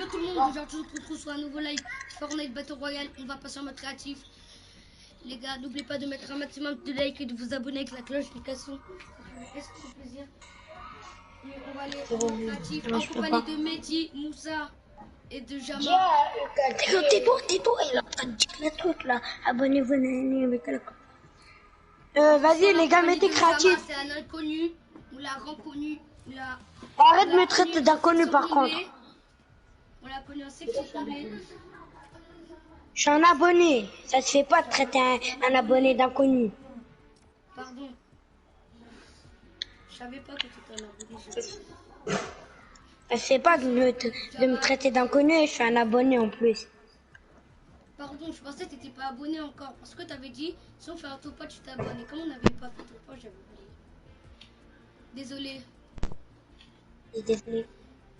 Hello tout le monde, aujourd'hui on se retrouve sur un nouveau live Fortnite Battle Royale, on va passer en mode créatif. Les gars, n'oubliez pas de mettre un maximum de likes et de vous abonner avec la cloche de cassons. Ça fait plaisir. Et on va aller en mode créatif en compagnie de Mehdi, Moussa et de Jama. Tais-toi, il est en train de dire la truc là. Abonnez-vous, avec la vas-y les gars, mettez créatif. C'est un inconnu, on l'a reconnu. Arrête de me traiter d'inconnu par contre. On l'a connu en section comblée. Je suis un abonné. Ça se fait pas de traiter un abonné d'inconnu. Pardon. Je savais pas que tu étais un abonné. Ça se fait pas de me traiter d'inconnu et je suis un abonné en plus. Pardon, je pensais que tu n'étais pas abonné encore. Parce que tu avais dit, si on fait un top pas, tu t'es abonné. Comme on n'avait pas fait top pas, j'avais oublié. Désolé. Désolé.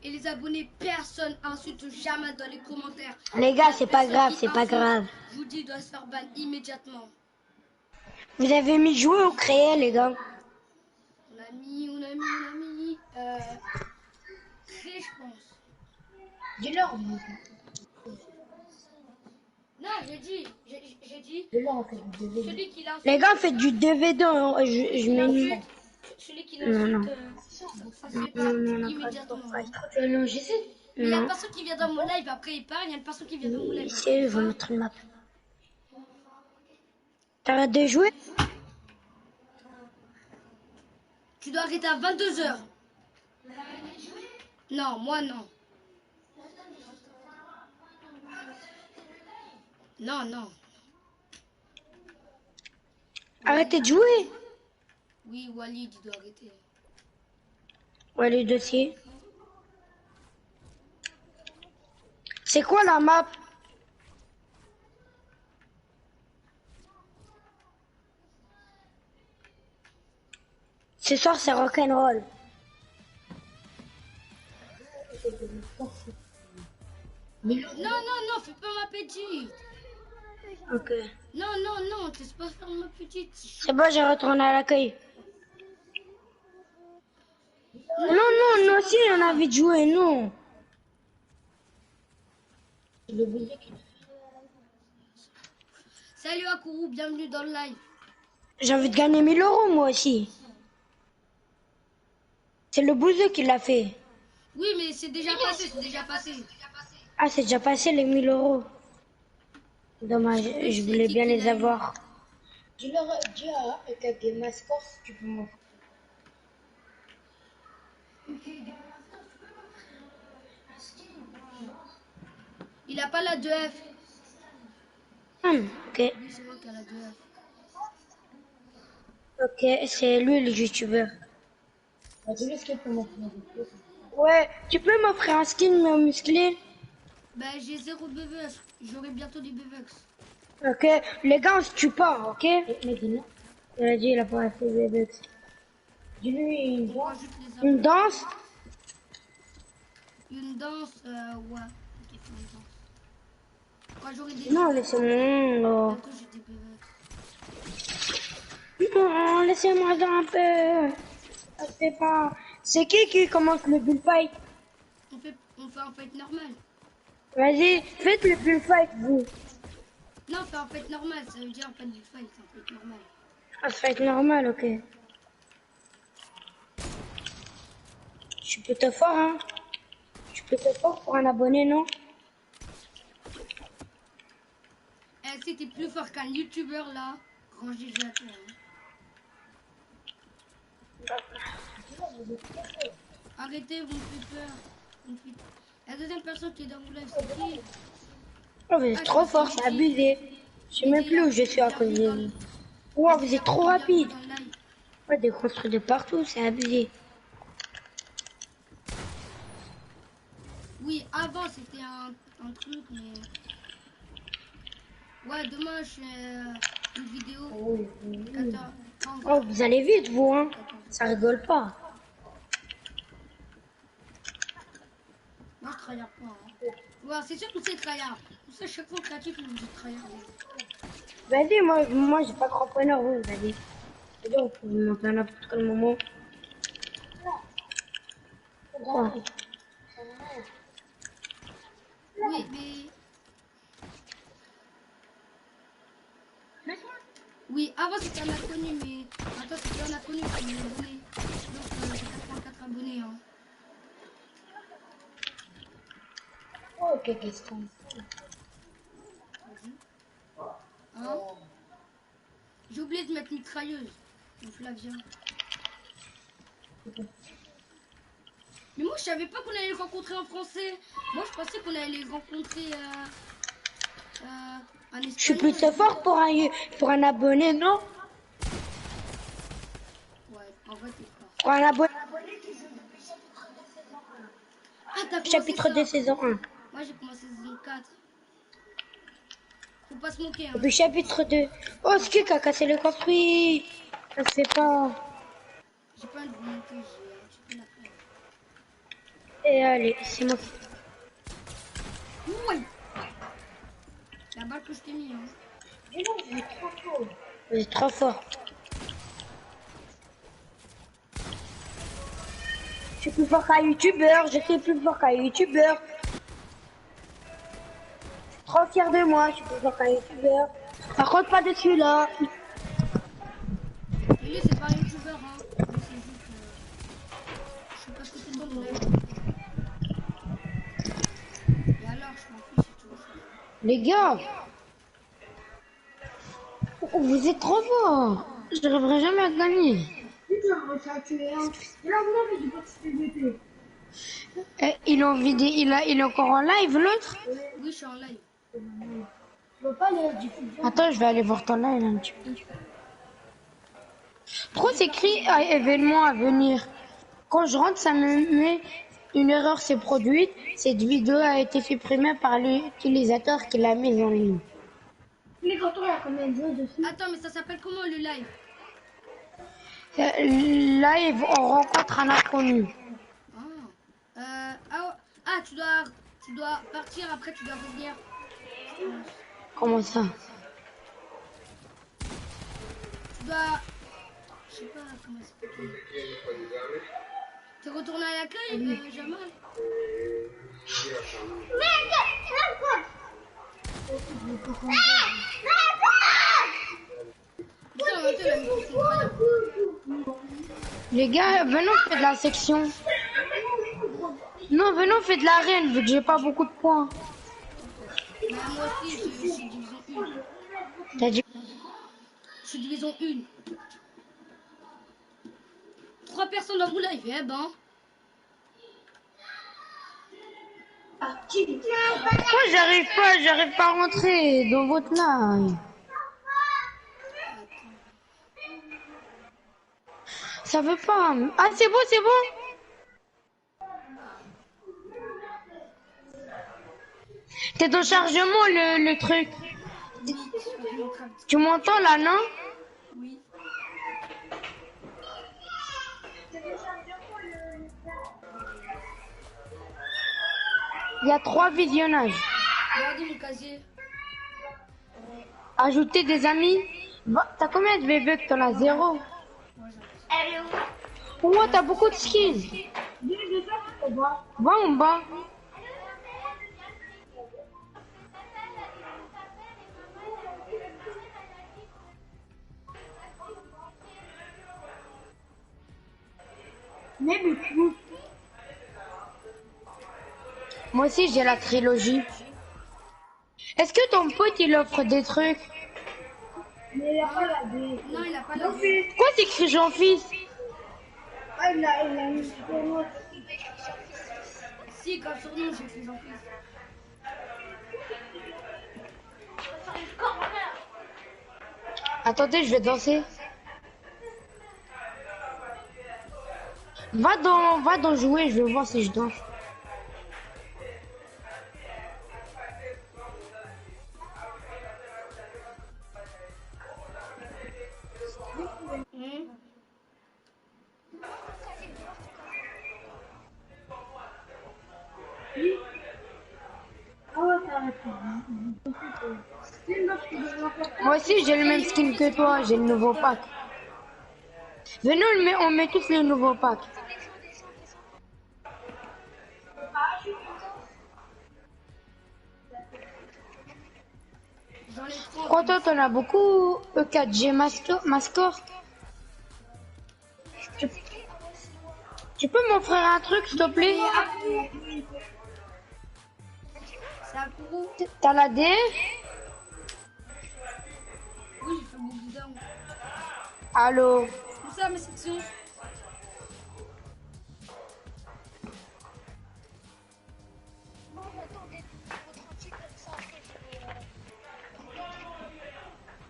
Et les abonnés, personne insulte jamais dans les commentaires. Les gars, c'est pas grave, c'est pas grave. Je vous dis, il doit se faire ban immédiatement. Vous avez mis jouer ou créer, les gars? On a mis. Créer, je pense. Dis-leur. Non, j'ai dit. Celui qui l'a. Les gars, faites du 2v2. Je mets. Celui qui l'insulte, ça se fait pas immédiatement. Non, j'essaie. Il y a une personne qui vient dans mon live, après il part, il y a une personne qui vient dans mon live. C'est eux, ils vont mettre une map. T'arrêtes de jouer? Tu dois arrêter à 22h. Non, moi non. Non. Arrêtez de jouer. Oui, Walid, il doit arrêter. Walid aussi. C'est quoi la map? Ce soir, c'est rock'n'roll. Non, fais pas ma petite. Ok. Non, t'es pas faire ma petite. C'est bon, j'ai retourné à l'accueil. Non, nous aussi, on a envie de jouer, non. Salut Akourou, bienvenue dans le live. J'ai envie de gagner 1000 euros, moi aussi. C'est le bouseux qui l'a fait. Oui, mais c'est déjà passé, Ah, c'est déjà passé les 1000 euros. Dommage, je voulais bien les avoir. Dis-leur, dis à Game Score si tu peux m'offrir. Il a pas la 2F. Ok. Oui, c'est moi qui a la 2F. Ok, c'est lui le youtubeur. Ouais, tu peux m'offrir un skin mais musclé? Ben, j'ai 0 BVX. J'aurai bientôt des BVX. Ok, les gars, on se tue pas, ok? Il a dit, il a pas fait BVX. Dis-lui une danse? Une danse, ouais. Ok, fais une danse. Quand j'aurai des Non, laissez-moi. bientôt j'ai des BVX. Non, laissez-moi un peu. Je sais pas. C'est qui commence le bullfight? On fait un fight normal. Vas-y, faites le bullfight, vous. Non, on fait un fight normal, ça veut dire pas de fight, c'est un fight normal. Un fight normal, ok. Je suis plutôt fort, hein. Je suis plutôt fort pour un abonné, non? Eh, c'était plus fort qu'un youtubeur là. Grand GG à toi. Hein. Arrêtez, vous me faites peur. La deuxième personne qui est dans mon live, c'est qui? Oh, vous êtes trop fort, c'est abusé. Je sais même plus où je suis à cause de vous. Wow, vous êtes trop rapide. Ouais, des construits de partout, c'est abusé. Oui, avant c'était un truc, mais... Ouais, demain je fais une vidéo. Attends. Oh, vous allez vite, vous, hein. Ça rigole pas. Moi, je travaille pas. Hein. Ouais, c'est sûr que c'est tryhard. Pour ça, chaque fois créatif, vous dites tryhard. Vas-y, moi j'ai pas de repreneur, vous, vas-y. C'est-à-dire, vous pouvez monter à n'importe quel moment. Quoi? Oui, avant c'était un inconnu, mais maintenant c'est plus un inconnu, c'est un abonné. Donc j'ai 84 abonnés. Hein. Oh, quelle question. Hein? J'ai oublié de mettre mitrailleuse. Donc Flavien. Mais moi je savais pas qu'on allait les rencontrer en français. Moi je pensais qu'on allait les rencontrer en Je suis espagnol. plutôt fort pour un abonné, non? Ouais, en vrai t'es fort. Pour un abonné, Ah t'as commencé chapitre ça. 2, saison 1. Moi j'ai commencé saison 4. Faut pas se moquer Et hein. puis chapitre 2. Oh, ce qui a cassé le construit. Ça se fait pas. J'ai pas envie de vous moquer, j'ai un petit peu la peine. Et allez, c'est moi. Oui. La balle que je t'ai mis hein. Vous êtes trop fort. Je suis plus fort qu'un youtubeur, je suis plus fort qu'un youtubeur. Je suis trop fier de moi, je suis plus fort qu'un youtubeur. Par contre, pas de celui-là. Mais lui c'est pas un youtubeur hein. Lui, c'est juste, je sais pas ce que c'est ton live. Et alors je m'en fiche si tu veux savoir. Les gars, vous êtes trop forts. Je n'arriverai jamais à gagner. Il est encore en live l'autre? Oui je suis en live. Attends, je vais aller voir ton live un petit peu. Pourquoi c'est écrit à événement à venir? Quand je rentre, ça me met une erreur s'est produite. Cette vidéo a été supprimée par l'utilisateur qui l'a mise en ligne. Attends mais ça s'appelle comment le live? Live, on rencontre un inconnu. Tu dois partir après tu dois revenir. Comment ça? Tu dois, je sais pas comment expliquer. T'es retourné à l'accueil, Jamal? Putain, arrêtez la micro incroyable. Les gars, venons faire de la section. Non, venons faire de l'arène vu que j'ai pas beaucoup de points. Bah, moi aussi, je suis division 1. T'as dit Je suis division 1. 3 personnes dans mon live, eh ben. pourquoi j'arrive pas à rentrer dans votre live. Ça veut pas. Ah, c'est bon, c'est bon. T'es dans chargement le truc. Oui, chargement crâne. Tu m'entends là, non? Oui. Il y a 3 visionnages. Regardez mon casier. Ajouter des amis. T'as combien de VV que t'en as 0? Pour moi, t'as beaucoup de skins. Va en bas. Moi aussi, j'ai la trilogie. Est-ce que ton pote, il offre des trucs? Non, il a pas la vie. Pourquoi c'est écrit Jean-Fils? Si, comme sur nous, j'ai fait en plus. Attendez, je vais danser. Va dans jouer, je vais voir si je danse. Moi aussi, j'ai le même skin que toi, j'ai le nouveau pack. Venez, on met tous les nouveaux packs. J'en ai prends. Pourquoi toi t'en as beaucoup E4G Mascore? Tu, tu peux m'offrir un truc s'il te plaît? C'est un pro. T'as la D? Oui, j'ai fait beaucoup d'armes. Allô? Où ça, mes sections?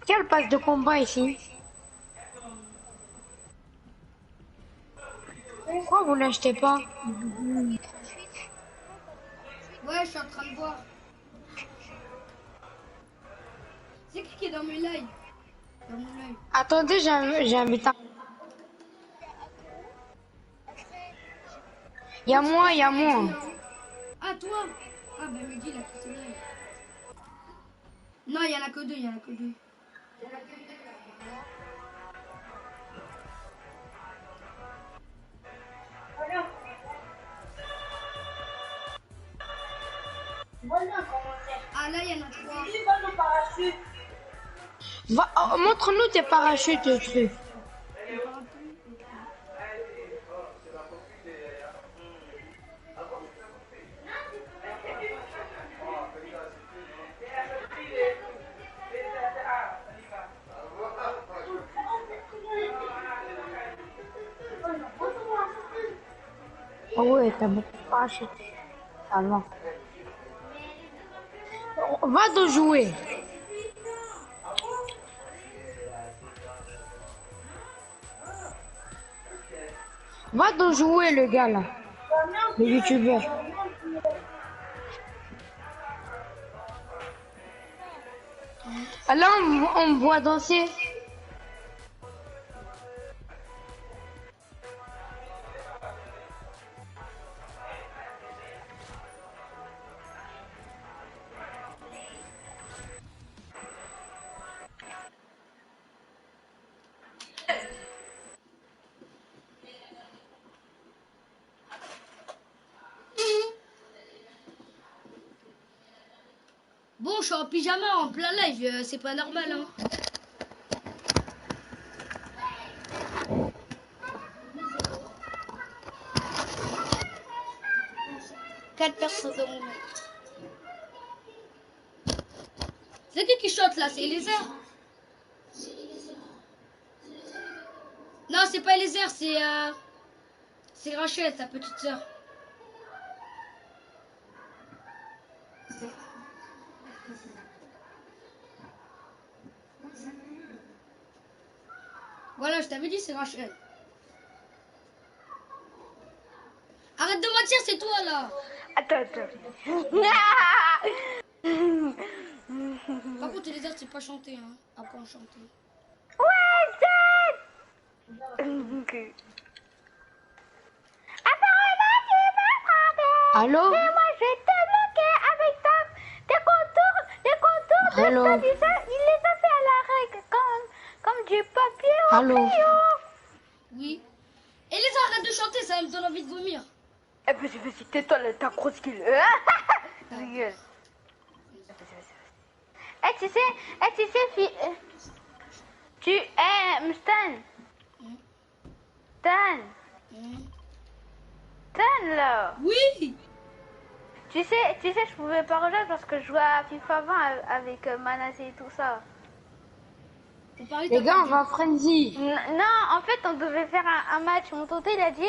Quel passe de combat ici? Pourquoi vous l'achetez pas? Ouais, je suis en train de voir. C'est qui est dans mes lives? Dans mon live. Attendez, j'ai un butin. Y'a moi, y'a moi. Ah, toi? Ah, ben Mehdi, il a quitté live. Non, il y en a que deux, il y en a que deux. Ah, là, il y en a trois. Va, oh, montre-nous tes parachutes, truc. Oh ouais, t'as beaucoup de parachutes. Ça va. Va donc jouer. Va donc jouer le gars là. Le youtubeur. Là on me voit danser. Bon, je suis en pyjama en plein live, c'est pas normal, hein. Quatre personnes dans mon live. C'est qui chante là? C'est Eliezer? Non, c'est pas Eliezer, c'est Rachel, ta petite sœur. Voilà, je t'avais dit, c'est Rachel. Arrête de mentir, c'est toi là. Attends. Par contre, Eliezer, c'est pas chanter, hein. Apprends à chanter. Allô? Mais moi je vais te bloquer avec tes contours de Allô? soi-disant, il les a fait à la règle comme du papier au Allô? crayon. Oui. Eliezer, arrête de chanter, ça me donne envie de vomir. Eh vas-y, tais-toi là, ta grosse gueule. Rigole. Eh tu sais, Stan. Stan là. Oui. Tu sais, je pouvais pas rejoindre parce que je jouais à FIFA 20 avec Manasseh et tout ça. Les gars, on va à Frenzy. Non, en fait, on devait faire un match. Mon tonton, il a dit,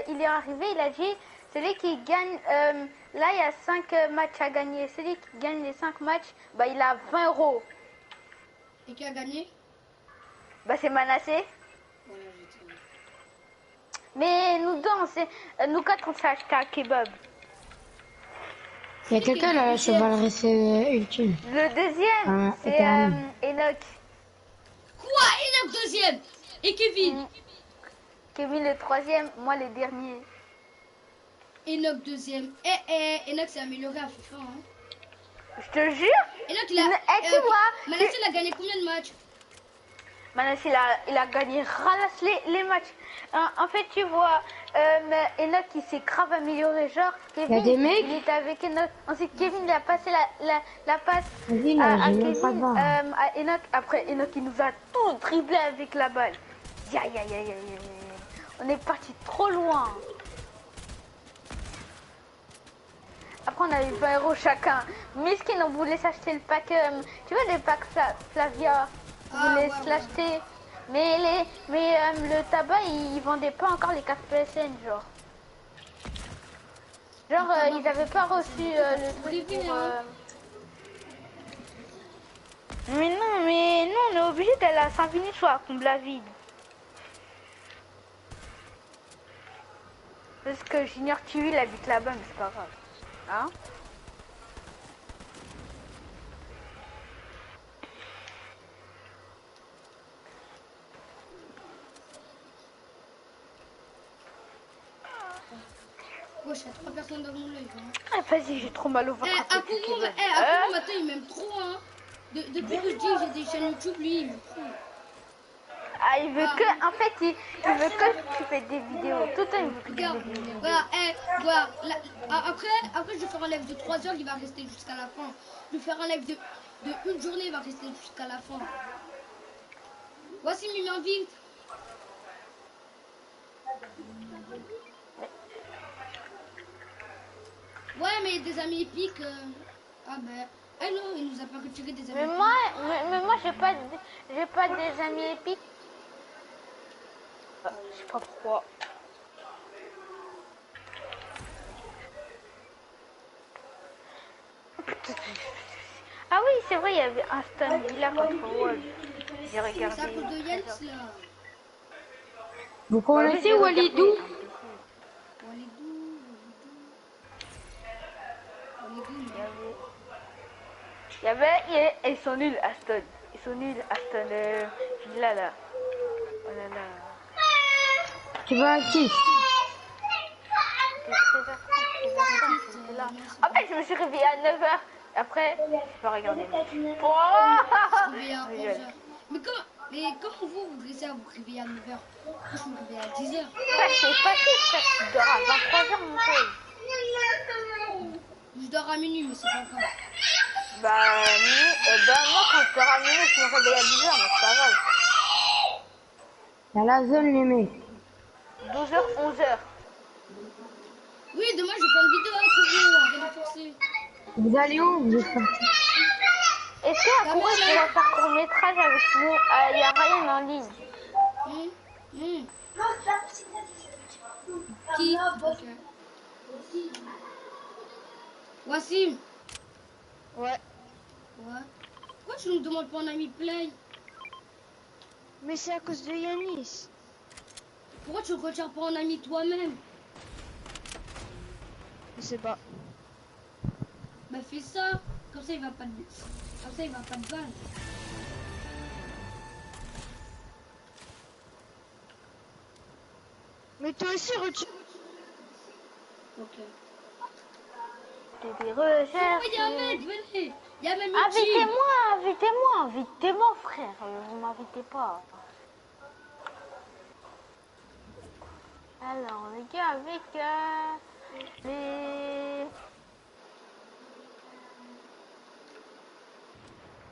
il est arrivé, il a dit, celui qui gagne, là, il y a 5 matchs à gagner. Celui qui gagne les 5 matchs, bah, il a 20 €. Et qui a gagné? Bah, c'est Manasseh. Voilà, j'ai dit. Mais nous deux, nous quatre, on s'est acheté un kebab. Il y a quelqu'un là, la chevalerie ultime. Le deuxième, Ah, c'est éternel. Enoch. Quoi? Enoch deuxième. Et Kevin? Kevin le troisième, moi le dernier. Enoch deuxième. Enoch s'est amélioré à FIFA, hein. Je te jure. Enoch, il a... Tu vois, Manasseh, il a gagné combien de matchs? Manasseh, il a gagné ralasse les matchs. En fait, tu vois, Enoch il s'est grave amélioré. Genre, Kevin, des mecs il était avec Enoch. Ensuite, Kevin il a passé la passe Vas-y, là, à j'ai même pas de Kevin, barre. à Enoch. Après, Enoch il nous a tout dribblé avec la balle. Aïe, aïe, aïe, aïe, aïe. On est parti trop loin. Après, on avait 20 euros chacun. Miskin, on voulait s'acheter le pack, tu vois, les packs Flavia. On Ah, voulait ouais, se ouais. l'acheter. Mais le tabac, il vendait pas encore les cartes PSN, genre. Genre, Le tabac, ils avaient pas reçu le Vous truc rêvez, pour... hein. Mais non, on est obligé d'aller à Saint-Vini soit à Comble-la-Ville. Parce que Junior TV, il habite là-bas, mais c'est pas grave. Hein? Wesh, il y a 3 personnes dans mon live. Hein. Ah, vas-y, j'ai trop mal au ventre. après tout, Kevin. Akuro, maintenant, il m'aime trop. Hein. Depuis que je dis que j'ai des chaînes YouTube, lui, il m'aime trop. Ah, il veut que... En fait, il veut que tu fais des vidéos. Tout le temps, il veut que tu Regarde, fais des vidéos. voilà, voilà. Après, je vais faire un live de 3 heures, il va rester jusqu'à la fin. Je vais faire un live de une journée, il va rester jusqu'à la fin. Voici, il m'invite. Ouais, mais des amis épiques. Ah ben. Ah non, il nous a pas retiré des amis Mais épiques. moi, j'ai pas des amis épiques. Je sais pas pourquoi. Ah oui, c'est vrai, il y avait Aston Villa contre Wolves. J'ai regardé. C'est à cause de Yanis là. Vous Bah oui, connaissez j'ai Walidou? regardé. Walidou, Walidou, Il y non. avait... Ils sont nuls, Aston. Ils sont nuls, Aston Villa là. Oh là là. Tu vas à qui? C'était 13h30, j'étais là. En fait, je me suis réveillée à 9h. Après, je peux regarder. Oh Réveillé à 11h. Mais comment vous réussissez à vous réveiller à 9h? Moi, je me réveille à 10h. Ça, c'est facile, ça. Tu dors à 23h, mon pote. Je dors à minuit, mais c'est pas grave. Moi, quand je dors à minuit, je me réveille à 10h, mais c'est pas grave. Dans la zone, les mecs. 12h, 11h. Oui, demain, je vais faire une vidéo avec vous. On va les forcer. Vous allez où? Vous êtes partis? Est-ce qu'à Kourou, tu vas faire court métrage avec nous? Il y a Ryan en ligne. Qui? Ok. Wassim. Ouais, Ouais. Pourquoi tu nous demandes pas un ami play? mais c'est à cause de Yanis. Pourquoi tu ne retires pas un ami toi-même? Je sais pas. Bah fais ça. Comme ça il va pas te... Comme ça il va pas te ban. Mais toi aussi, retire. Ok. Des recherches. Oh, il y a un mec, venez. Il y a même une team. Invitez-moi, frère. Vous m'invitez pas. Alors, les gars, avec les...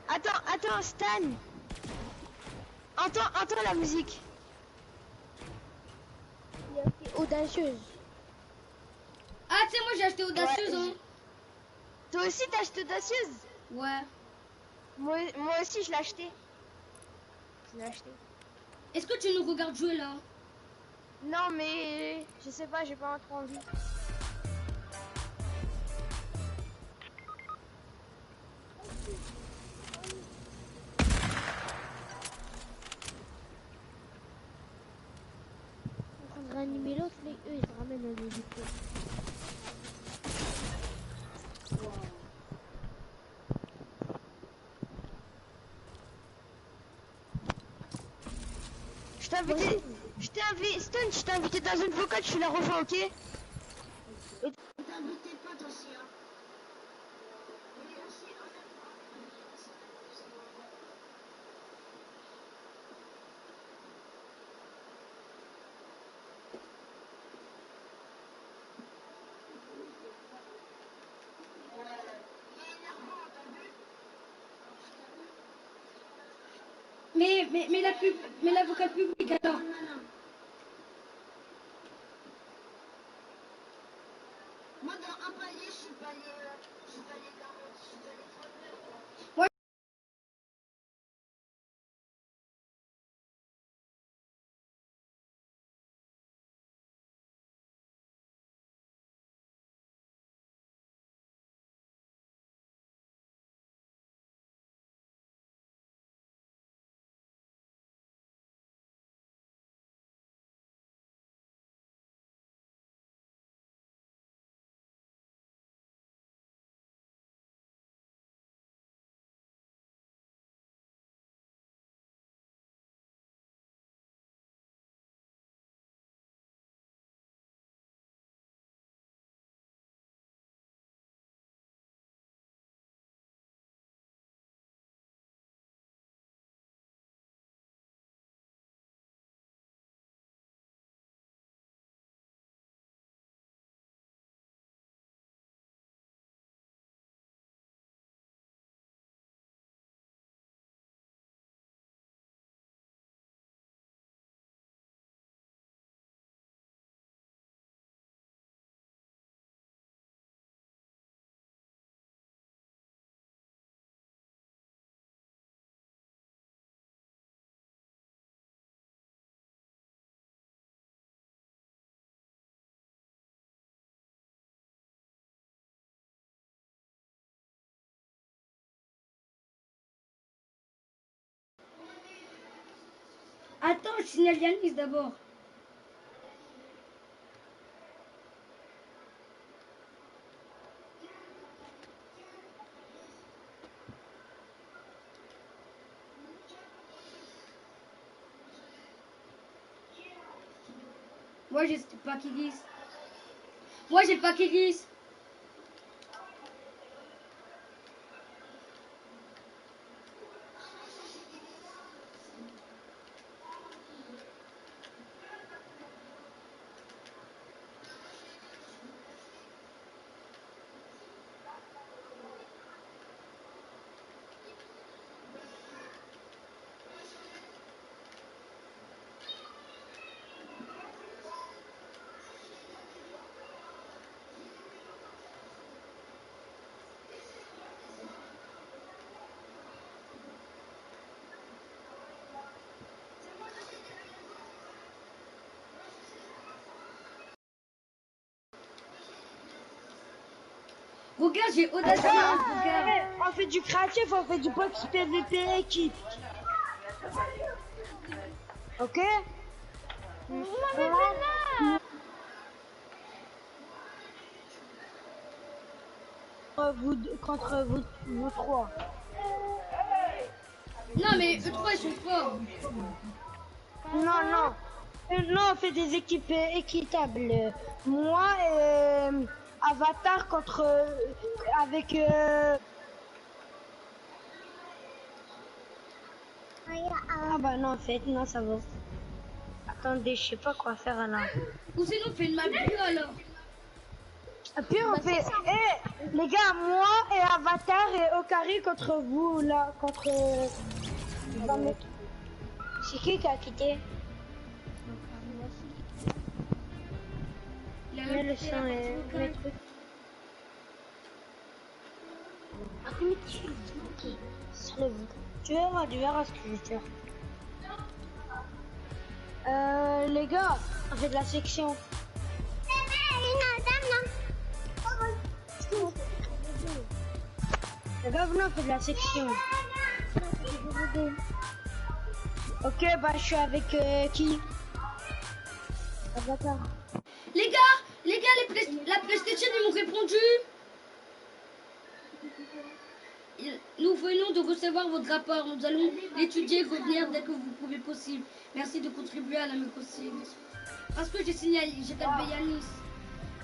Attends, Stan. Entends la musique. Il y a aussi Audacieuse. Ah, tu sais, moi j'ai acheté Audacieuse, Ouais, hein. Toi aussi, t'as acheté Audacieuse? Ouais. Moi aussi, je l'ai acheté. Est-ce que tu nous regardes jouer là? Non, mais je sais pas, j'ai pas trop envie. On prendra animer l'autre, mais eux, ils se ramènent à des victoires. Je t'ai invité dans une vocale, tu la rejoins, ok? Mais la pub, mais l'avocat public alors. Moi, dans un palier, je suis palier 40, je suis palier 39, quoi. Moi, attends, je signale Yanis d'abord. Moi, j'ai pas qui glisse. Moi, j'ai pas qui glisse. Regarde, j'ai Audacity, regarde. On fait du créatif, on fait du box PVP équipe. Ok? Vous trois. Non, mais eux trois, ils sont forts. Non. Non, on fait des équipes équitables. Moi et Avatar contre avec ah bah non en fait non ça va. Attendez, je sais pas quoi faire là. Ou sinon, on fait une map bleue alors. Et puis on fait les gars, moi et Avatar et Okari contre vous là contre c'est qui a quitté? Il a Mais le quitté sang la est partie mes vocale. trucs. Tu verras ce que je vais faire. Les gars, on fait de la section. Les gars, venez, on fait de la section. Ok, bah je suis avec qui? Avatar. Les gars, la PlayStation, ils m'ont répondu. Nous venons de recevoir votre rapport. Nous allons l'étudier, revenir dès que vous pouvez possible. Merci de contribuer à la possible. Parce que j'ai signalé, j'ai calmé Yanis.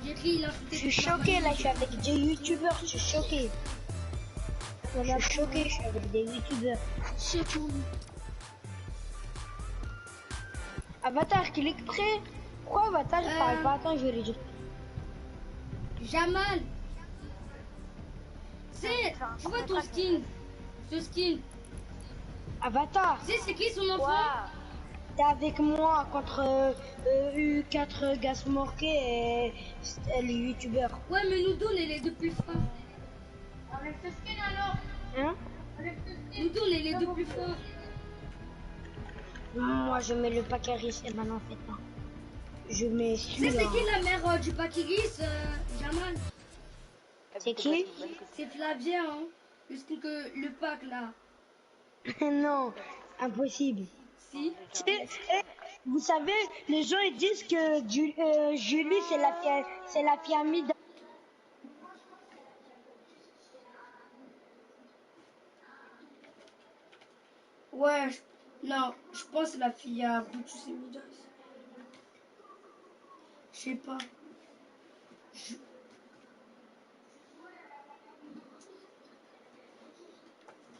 J'ai écrit, il a Je suis choqué là, je suis avec des youtubeurs, je suis choqué. Je suis choqué, je suis avec des youtubeurs. C'est tout. Avatar, qu'il est prêt? Pourquoi Avatar il parle pas? Attends, je vais lui dire. Jamal. C'est, tu vois ton skin. Ce skin. Avatar, C'est qui son enfant? Quoi? t'es avec moi contre U4 Gasmorke et les youtubeurs. Ouais, mais nous donne, elle est de plus fort. Hein? Nous donne, elle est de plus fort. Moi, je mets le Pacaris et maintenant, faites pas. Je mets Tu sais, celui-là. c'est qui la mère du Pakiris, Jamal? C'est qui? C'est Flavien, hein. Le skin que le pack là. Non, impossible. Si. Vous savez, les gens ils disent que Julie c'est la pyramide. Ouais, non, je pense que c'est la fille à Brutus et Midas. Je sais pas.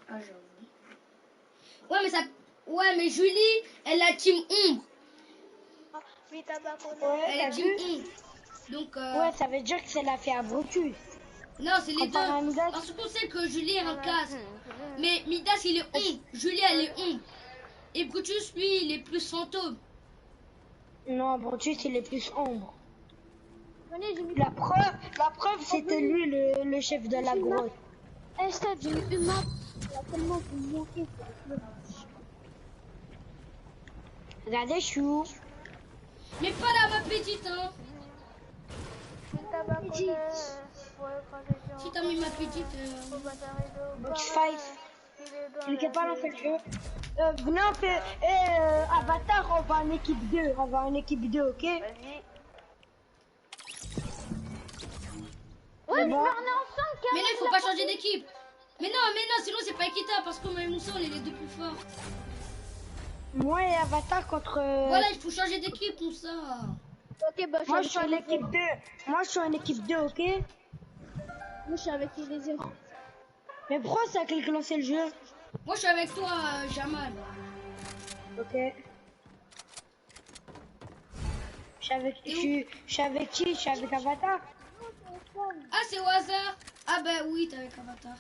Ah, j'avoue. Ouais, mais ça. Ouais, mais Julie, elle a team ombre. Oui, tabac, Ouais, Elle t'as est team vu? ombre. Donc, Ouais, ça veut dire que c'est la fille à Brutus. non, c'est les Comparé à deux. Midas. Parce qu'on sait que Julie est un casse. Mais Midas, il est ombre. Julie, elle est ombre. Et Brutus, lui, il est plus fantôme. Non, Brutus il est plus ombre. Venez, j'ai mis La preuve c'était lui le chef de la grotte. Eh, Stade, j'ai mis une map. Il a tellement vous manquer. Regardez, chou. Mais pas là, ma petite, hein. Si t'as mis ma petite. Box fight. Cliquez pas, on fait le jeu. Venez, on fait. Avatar, on va en équipe 2. On va en équipe 2, ok? Vas-y. Ouais, Mais on est ensemble, Mais là, il faut pas changer d'équipe. Mais non, sinon c'est pas équitable parce que moi et Moussa, on est les deux plus forts. Moi et Avatar contre. Voilà, il faut changer d'équipe, Moussa. Ok, bah, Moi, je suis en équipe 2. Moi, je suis en équipe 2, ok? Moi, je suis avec les yeux. Mais pourquoi ça clique lancer le jeu? Moi, je suis avec toi, Jamal. Ok. Je suis avec qui? Je suis avec Avatar. Ah, c'est au hasard. Ah, bah oui, t'es avec Avatar.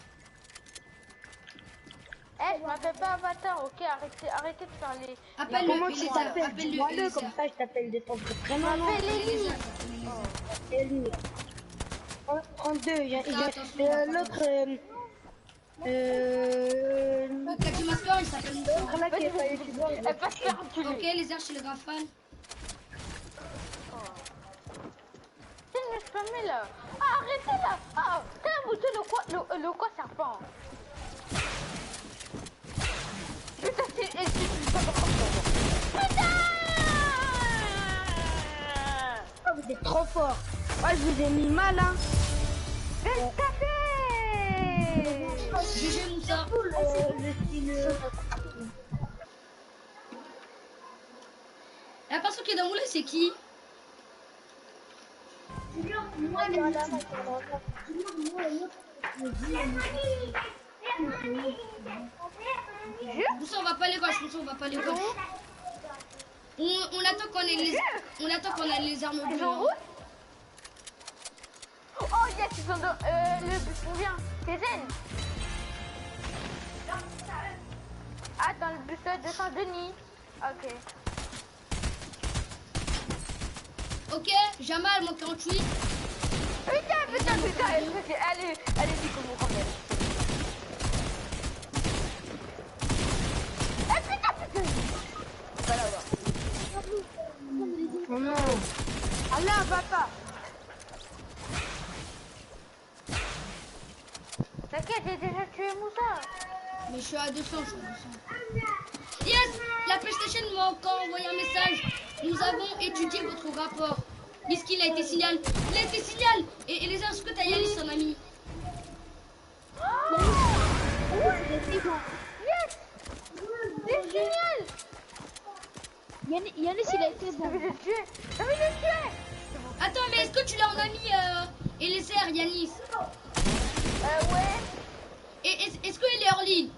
Eh, je m'appelle pas Avatar, ok? Arrêtez de faire les... Appelle-le, Comment tu Elisa. t'appelles? Appelle-le, Dis-moi-le, Elisa. comme ça, je t'appelle de ton prénom. M'appelle Elisa. Ellie. Ellie. 32, il y a Attention, l'autre. Le Kaki Master, il s'appelle Moussa. L'autre là qui est pas youtubeur. Elle va se faire enculer. Ok, les airs chez le Grafan. C'est une spammée là. Ah, arrêtez là. Ah, t'as un bouton le quoi serpent. Putain, c'est pas putain. Oh, vous êtes trop fort. Moi, je vous ai mis mal, hein. Laisse taper. GG, Moussa. Le style. La personne qui est dans mon lait, c'est qui? Moussa, on va pas aller gauche. Moussa, on va pas aller gauche. On attend qu'on ait les armes bleues. Hein. Oh yes, ils sont dans le bus combien? C'est Zen. Ah, dans le bus de Saint-Denis. Ok. Ok, Jamal, mon 48. Putain, allez, dis comment on est. Eh putain. Pas là, là. Oh non. Allez, papa. T'inquiète, j'ai déjà tué Moussa. Mais je suis à 200, je suis à 200. Yes, la PlayStation m'a encore envoyé un message. Nous avons étudié votre rapport. Miskin a été signalé. Il a été signalé. Et les airs, est-ce que t'as Yanis, son ami? Yes. C'est génial. Yanis, il a été bon. J'ai envie de le tuer. Attends, mais est-ce que tu l'as en ami et les airs, Yanis? Ouais. Et est-ce qu'il est hors ligne?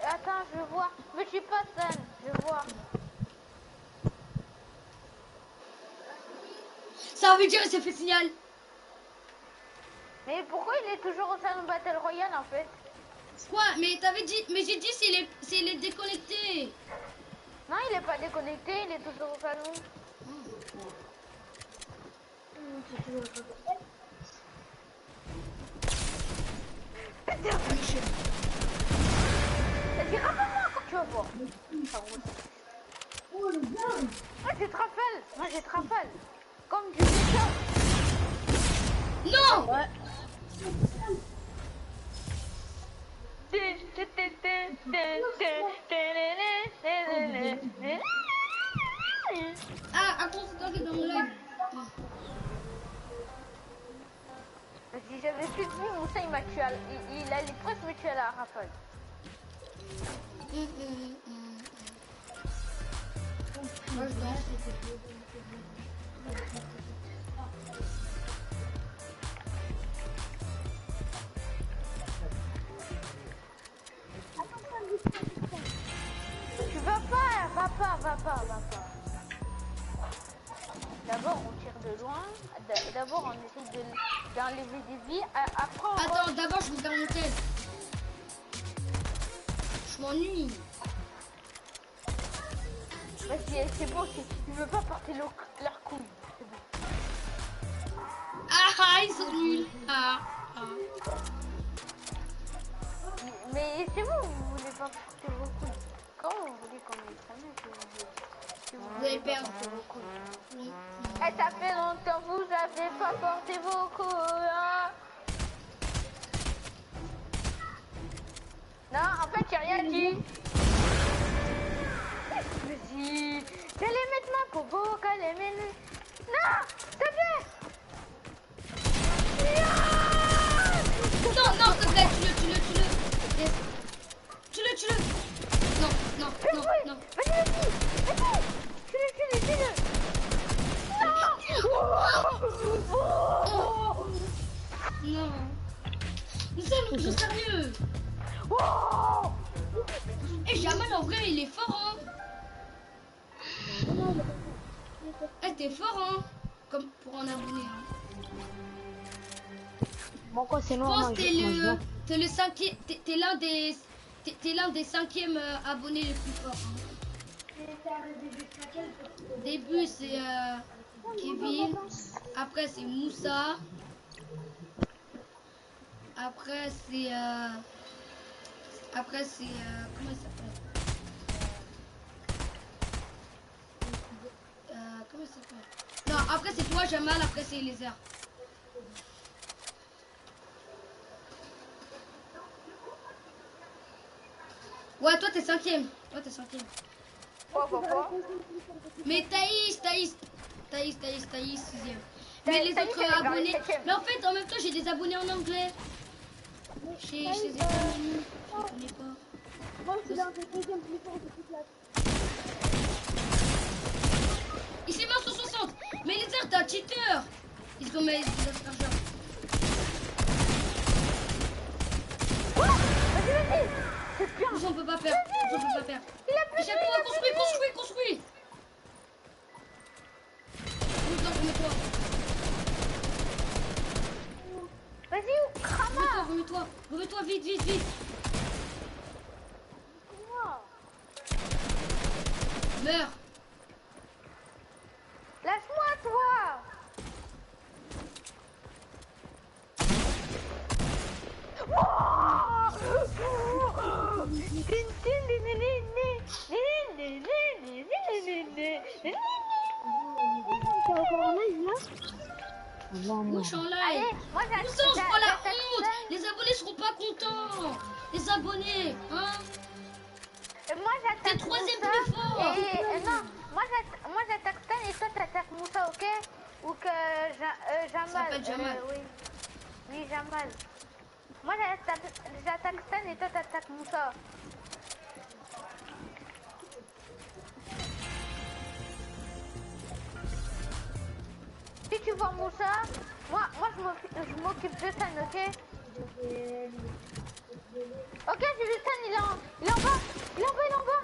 Attends, je vais voir. Mais je suis pas fan. Je vais voir. Ça veut dire qu'il s'est fait signal. Mais pourquoi il est toujours au salon Battle Royale en fait? Quoi? Mais t'avais dit, mais j'ai dit s'il est déconnecté. Non, il est pas déconnecté, il est toujours au salon. Vas-y, rappelle-moi quand tu vas voir. Moi j'ai trafale. Moi j'ai trafale. Comme du chat. Non! Ouais. Ah, attends, c'est toi qui es dans mon live. Si j'avais plus de vie, Moussa il m'a tué. Il allait presque me tuer à la rafale. Moi, je danse. Tu vas pas, va pas. D'abord on tire de loin. D'abord on essaie d'enlever des vies. Après on... Attends, d'abord, je vais faire mon tel. Je m'ennuie. Vas-y, c'est bon, si tu veux pas porter leur couille. C'est bon. Ah, ils sont nuls. Ah. Mais c'est bon, vous voulez pas porter vos couilles. Quand vous voulez qu'on les s'amuse, Vous allez perdre. oui. Et ça fait longtemps que vous avez pas porté vos couilles. Hein. Non, en fait, j'ai rien dit. Vas-y. J'allais mettre ma popo, qu'elle aimait. Non, s'il te plaît. Non, s'il te plaît, tue-le. Yes. Tue-le. Non. Vas-y. Tue-le. Non. Nous sommes sérieux. Oh. Et Jamal, en vrai, il est fort, hein. Eh, t'es fort, hein. Comme pour un abonné, hein. Bon, quoi, c'est Je noir, pense moi, que t'es le cinquième, t'es l'un des cinquièmes abonnés les plus forts. Hein. Au début, c'est Kevin. Après, c'est Moussa. Après, c'est comment il s'appelle? Comment il s'appelle? Non, après c'est toi, Jamal. Après c'est Eliezer. Ouais, toi t'es cinquième. Pourquoi? Mais Thaïs, sixième. Mais les Thaïs, autres elle est vers les abonnés. septièmes. Mais en fait, en même temps, j'ai des abonnés en anglais. Chez les États-Unis. Je connais pas. Moi, je suis l'un des deuxièmes plus forts de toute la... Il s'est mort sur 60. Mais Eliezer, t'es un cheater. Ils se commettent des aspergeurs. Vas-y. C'est bien. On peut pas faire. Il a plus de Chaque fois, construis. Remets-toi. Vas-y, Krama. Remets-toi, vite. Meurs. Lâche-moi, toi. T'es encore en live, là? Moi, je suis en live. Allez, moi Moussa, on se prend la honte. Les abonnés seront pas contents. Les abonnés, hein. Moi j'attaque T'es troisième Moussa plus fort. et non, moi j'attaque Stan et toi t'attaques Moussa, ok? Ou que Jamal. Ça s'appelle Jamal. Oui, Jamal. Moi j'attaque Stan et toi t'attaques Moussa. Si tu vois Moussa, moi je m'occupe de Stan, ok? Ok, j'ai vu Stan, il est en bas. Il est en bas.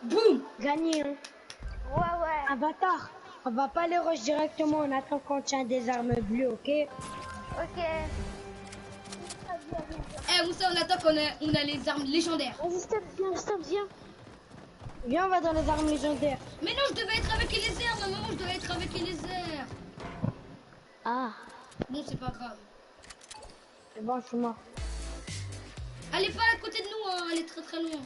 Boum. Gagné, hein. Ouais. Avatar, on va pas les rush directement, on attend qu'on tient des armes bleues, ok? Ok. Eh, Moussa, on attend on a les armes légendaires. Vas-y, stop, viens. Viens, on va dans les armes légendaires. Mais non, je devais être avec Eliezer. Maman, je devais être avec Eliezer. Ah, Bon, c'est pas grave. c'est bon, je suis mort. Elle est pas à côté de nous, hein. Elle est très très loin.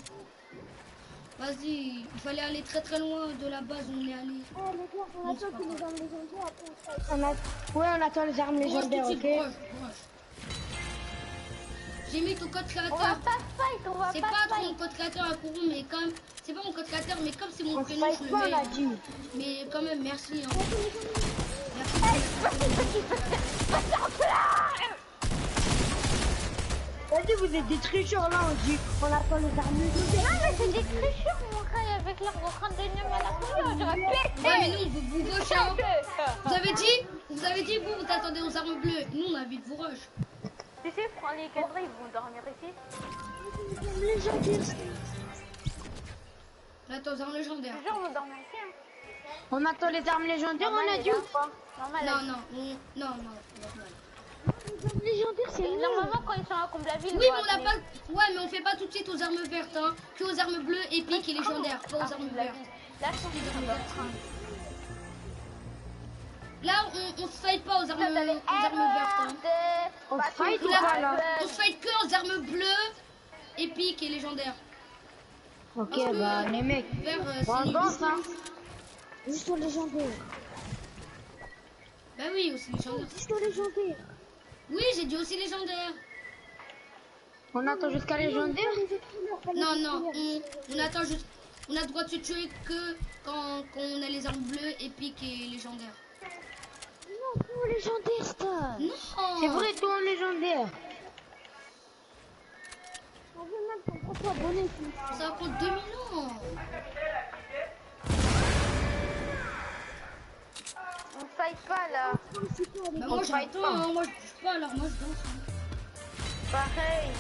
Vas-y, il fallait aller très très loin de la base où on est allé. On attend les armes légendaires, ok? J'ai mis ton code On va créateur. pas fight, on va C'est pas pas fight. ton code créateur à Kourou, mais comme c'est pas mon code créateur, mais comme c'est mon On prénom, fight je le pas, mets. on a dit. Mais quand même, merci. Hein. Vas-y, vous êtes des tricheurs là, on dit. On attend les armes légendaires. Non, mais c'est des tricheurs, mon gars, avec l'arbre en train de devenir à la couleur. J'aurais pété. Ouais, mais nous, on veut vous rush, hein. Vous avez dit, vous attendez aux armes bleues. Nous, on a envie de vous rush. Tu sais, prends les cadres, ils vont dormir ici. Attends, aux armes légendaires. Les gens vont dormir ici. Hein. On attend les armes légendaires, on a dit ou pas? Normal. Non. Légendaires, c'est Et normalement, quand ils sont à comble la ville, Oui, mais on n'a pas. Ouais, mais on fait pas tout de suite aux armes vertes, hein. Que aux armes bleues, épiques et légendaires. Pas aux armes vertes. Là, je suis Là, on se fight pas aux armes vertes, hein. On se fight ou Là, pas là? on se fight que aux armes bleues, épiques et légendaires. Ok, Parce que bah les mecs, vert, on c'est nul. avance hein. Juste aux légendaires. Bah oui, aussi légendaire. Juste aux légendaires. Oui, j'ai dit aussi légendaire. On attend jusqu'à légendaire? Non, on attend juste. On a le droit de se tuer que quand on a les armes bleues, épiques et légendaires. Non, tout en légendaire, stop. Non. C'est vrai, tout en légendaire. On veut même qu'on prend pas abonné. Ça compte 2000 ans. On fight pas là. Bah moi j'attends, hein. Moi je bouge pas, alors moi je danse. Hein. Pareil.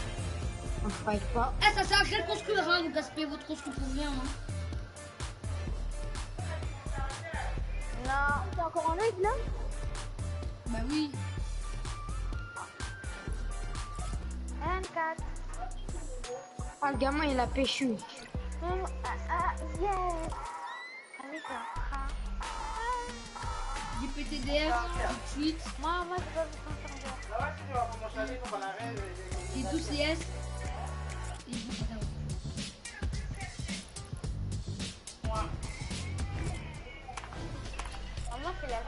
On se fight pas. Eh, ça sert à rien de construire, hein. Vous gaspillez votre construit pour rien, hein. Non. T'es encore en live là? Bah oui. 24. Ah, le gamin il a péchu. Yes. Ah oui, ça. Du PTDF, du tweet, Moi, j'ai pas vu ton serveur. des 12 CS. Et du putain. Moi, c'est la.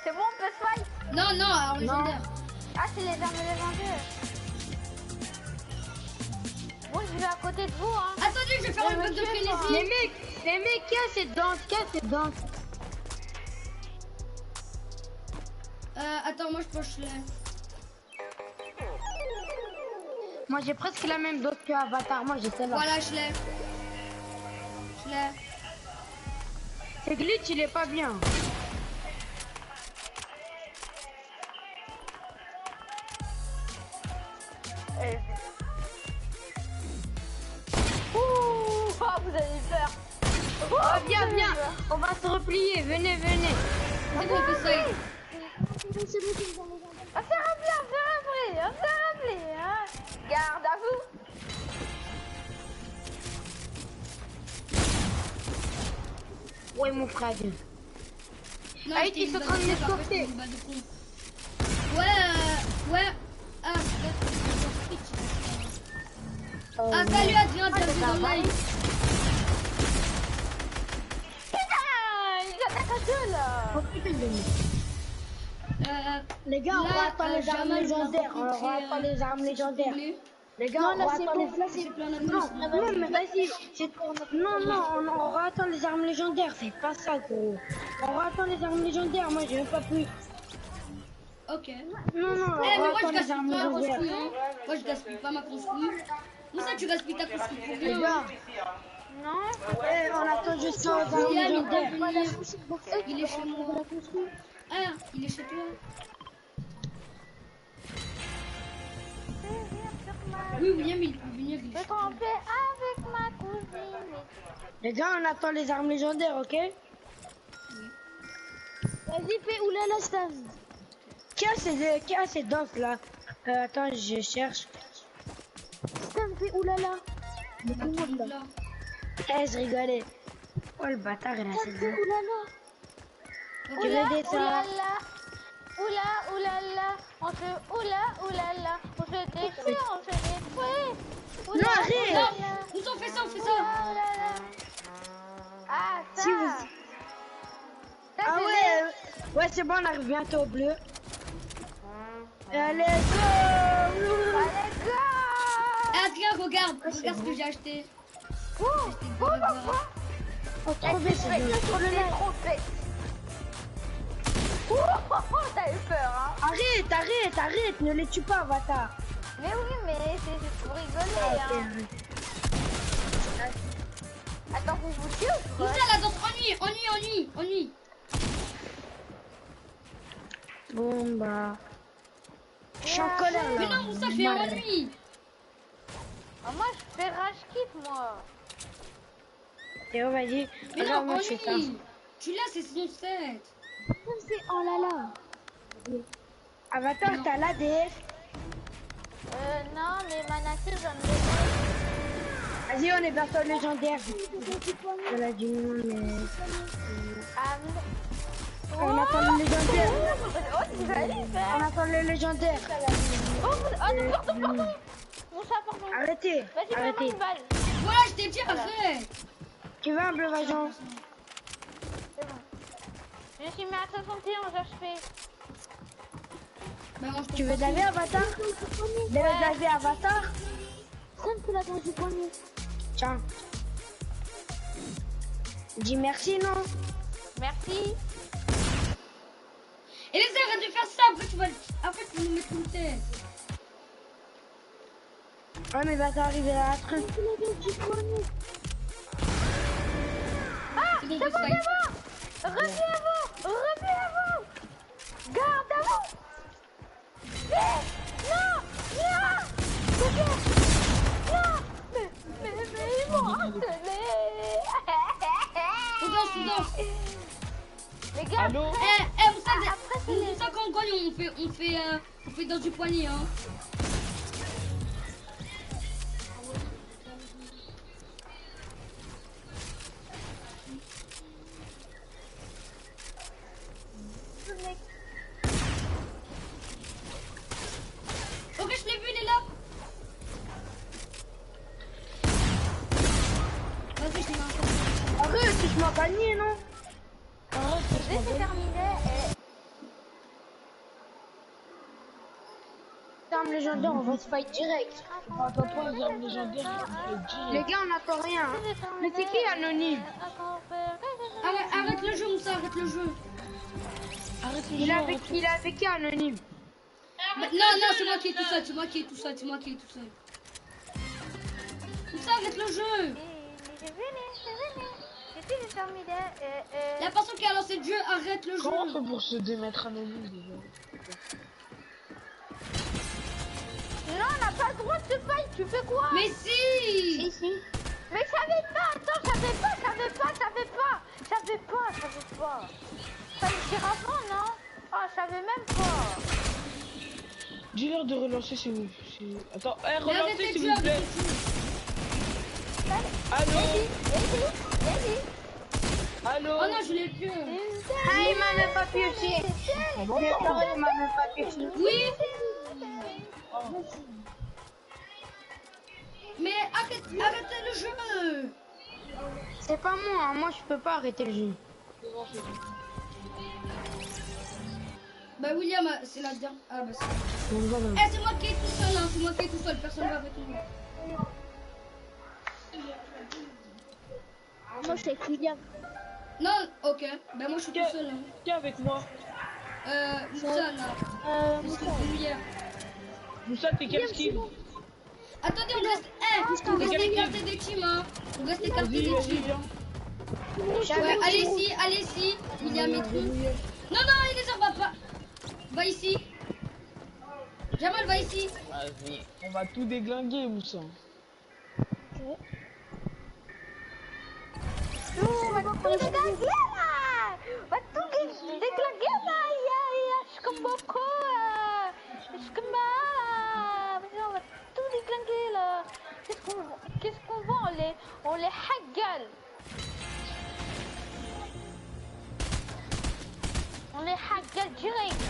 C'est bon, on peut se fight. Non, en légendaire. Ah, c'est les armes légendaires. Bon, je vais à côté de vous, hein. Attendez, je vais faire une bug de frénésie. Les mecs, cassez dedans. Attends, moi je poche là. Moi j'ai presque la même dose que Avatar, moi j'étais là. Voilà, je l'ai. C'est glitch, il est pas bien. Ouh, oh, vous avez peur. Oh, Ah, viens, vous avez viens, peur. on va se replier, venez. C'est bon, on fait ça. On s'est rappelé, hein. Garde à vous. Ouais mon frère. Non, Ah, c'était ils une sont en balle train de de con, m'escorter. après, c'était une balle de con. Ouais. Ah, ah, salut Adrien, bienvenue dans le live. Putain, il attaque à deux là. Les gars, on Là, va attendre les armes Jamal légendaires. va On va rencontrer, attendre les armes légendaires. bleu. Les gars, on va attendre les... C'est plein Non, d'adresses. mais vas-y. On va attendre les armes légendaires. C'est pas ça, gros. On va attendre les armes légendaires. Moi, j'ai même pas pu. Ok. Non, on Eh, va mais moi je attendre les armes gaspille pas ma légendaires. construit, hein. Moi je gaspille pas ma construit. Où ça tu gaspilles ta construit pour Les rien? gars, Non. on attend juste les armes Il légendaires. Il est chez moi. Ah, il est chez toi. Oui, Oui, William, il peut venir. Je trempais avec ma cousine. Les gars, on attend les armes légendaires, ok? Vas-y, fais oulala, Stan. Qui a ces danses là? Attends, je cherche. Stan, fais oulala. Bah, tout le monde là. Eh, je rigolais. Oh le bâtard, il a Stan, cette fais danse. oulala. Tu veux des ça? Oulala. Oula, oulala. On se oula, oulala. On se défait, on se défait. Oula, Non, arrête. oulala. Nous on fait ça, on fait Oula, ça. oulala. Ah, ça. Si vous- Ça, Ah je ouais, ouais c'est bon, on arrive bientôt au bleu. Allez, go! l'ai. Allez, go. Ah, Adrien, regarde ce que j'ai acheté. Oh, Oh, trop bien, c'est bien. oh, le trompette. T'as eu peur, hein. Arrête, ne les tue pas, Avatar. Mais oui, mais c'est juste pour rigoler, Ah, ok, hein. Attends, vous tuez ou quoi? Moussa, la danse, ennui. Bon, bah. Je suis en colère Mais là. non, Moussa, fais un ennui. Ah, moi, je fais rage kit, moi. Théo, vas-y. Mais Regarde, non, moi, je fais ça. ennui. Tu l'as, c'est saison 7. Stan, fais oh là là. Avatar, t'as l'ADF. Non, mais Manassé, j'en ai. Vas-y, on est bientôt légendaire. On a du monde, mais. Ah, On attend le légendaire. oh, tu vas aller On faire. attend le légendaire. Oh, non, pardon. Moussa, pardon. Arrêtez, Vas-y, mets-moi arrêtez. une balle. Voilà, je t'ai dit, arrête. Tu veux un bleu vageant? C'est bon. Je suis mis à 61, j'ai achevé. Bah, mange ton Tu veux de la vie, Avatar? De la vie, Avatar? Stan, fais la danse du poignet. Tiens. Dis merci, non? Merci. Et les arrête de faire ça, après tu vas nous mettre une tête. Ouais, mais va t'arriver à la truc. Fais la danse du poignet. C'est bon, je fight. Reviens à vous. Garde à vous. Non. Mais ils m'ont harcelé. On danse. Les gars, Allô? Moussa, après, c'est les... Moussa, quand on gagne, on fait dans du poignet, hein. Ok, je l'ai vu, il est là. Vas-y, je l'ai mis Arrête, tu m'as gagné, non? Dès que c'est terminé, Arme légendaire, on va se fight direct. Attends, pas les armes légendaires, Les gars, on attend rien. Hein. Mais c'est qui anonyme? Arrête le jeu, Moussa, arrête le jeu. Il est avec qui anonyme? Non, c'est moi qui est tout seul, Moussa, arrête le jeu. c'est fini. J'ai terminé. La personne qui a lancé le jeu, arrête le jeu. Comment on fait pour se démettre anonyme déjà? Non, on n'a pas le droit de se fight. Tu fais quoi? Mais si. Mais je savais pas. Attends, je savais pas. Fallait le dire avant, non? Oh, je savais même pas. Dis-leur de relancer si vous... Attends, Mais relancez arrêtez s'il de vous jouer, plaît. Allô? Allô? Oh non, je l'ai plus. Ah, il m'a même pas pu aussi. Il m'a même pas pu aussi. Oui. Mais arrêtez le jeu. C'est pas moi, hein. Moi je peux pas arrêter le jeu. Bah William, c'est la dernière. Ah bah c'est... Donc, voilà. C'est moi qui est tout seul, hein. Personne va avec moi. Moi, je suis avec William. Non, ok. Bah moi je suis tout seul, hein. Qui est avec moi? Moussa là. Parce que c'est hier. Moussa, t'es quel skin? Attendez, on reste écarté des teams, hein. On reste écarté des Vas-y, teams. viens. Ouais, allez ici, William et tout. Non, il les va pas. Va ici. Jamal, va ici. Vas-y, on va tout déglinguer, Moussa. On va tout déglinguer là. On va tout déglinguer là. Je comme beaucoup. Je comme on va tout déglinguer là. Qu'est-ce qu'on vend? On les hackgal. On les hackgal direct.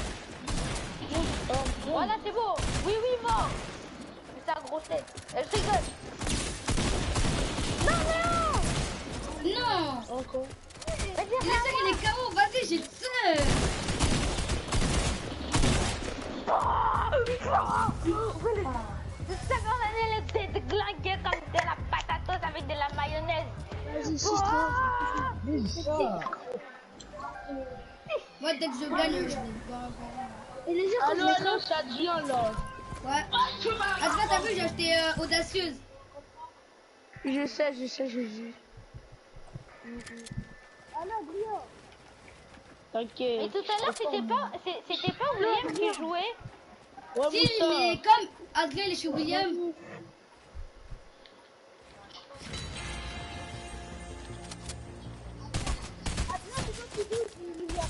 Voilà, c'est beau. Oui, mort. Mais c'est un gros tête. Je rigole. Non. Encore. Il est sûr qu'il est KO. Vas-y, j'ai peur. C'est ça qu'on a le tête glingué comme de la patate avec de la mayonnaise. Vas-y, Moi, dès que je gagne, je vais boire. Et les gens, Allô, ça devient là. Ouais. Ah, t'as vu, j'ai acheté Audacieuse. je sais. T'inquiète. Et tout à l'heure, c'était pas William qui jouait. Ouais, Si, Moussa. mais comme Adrien, il est chez William.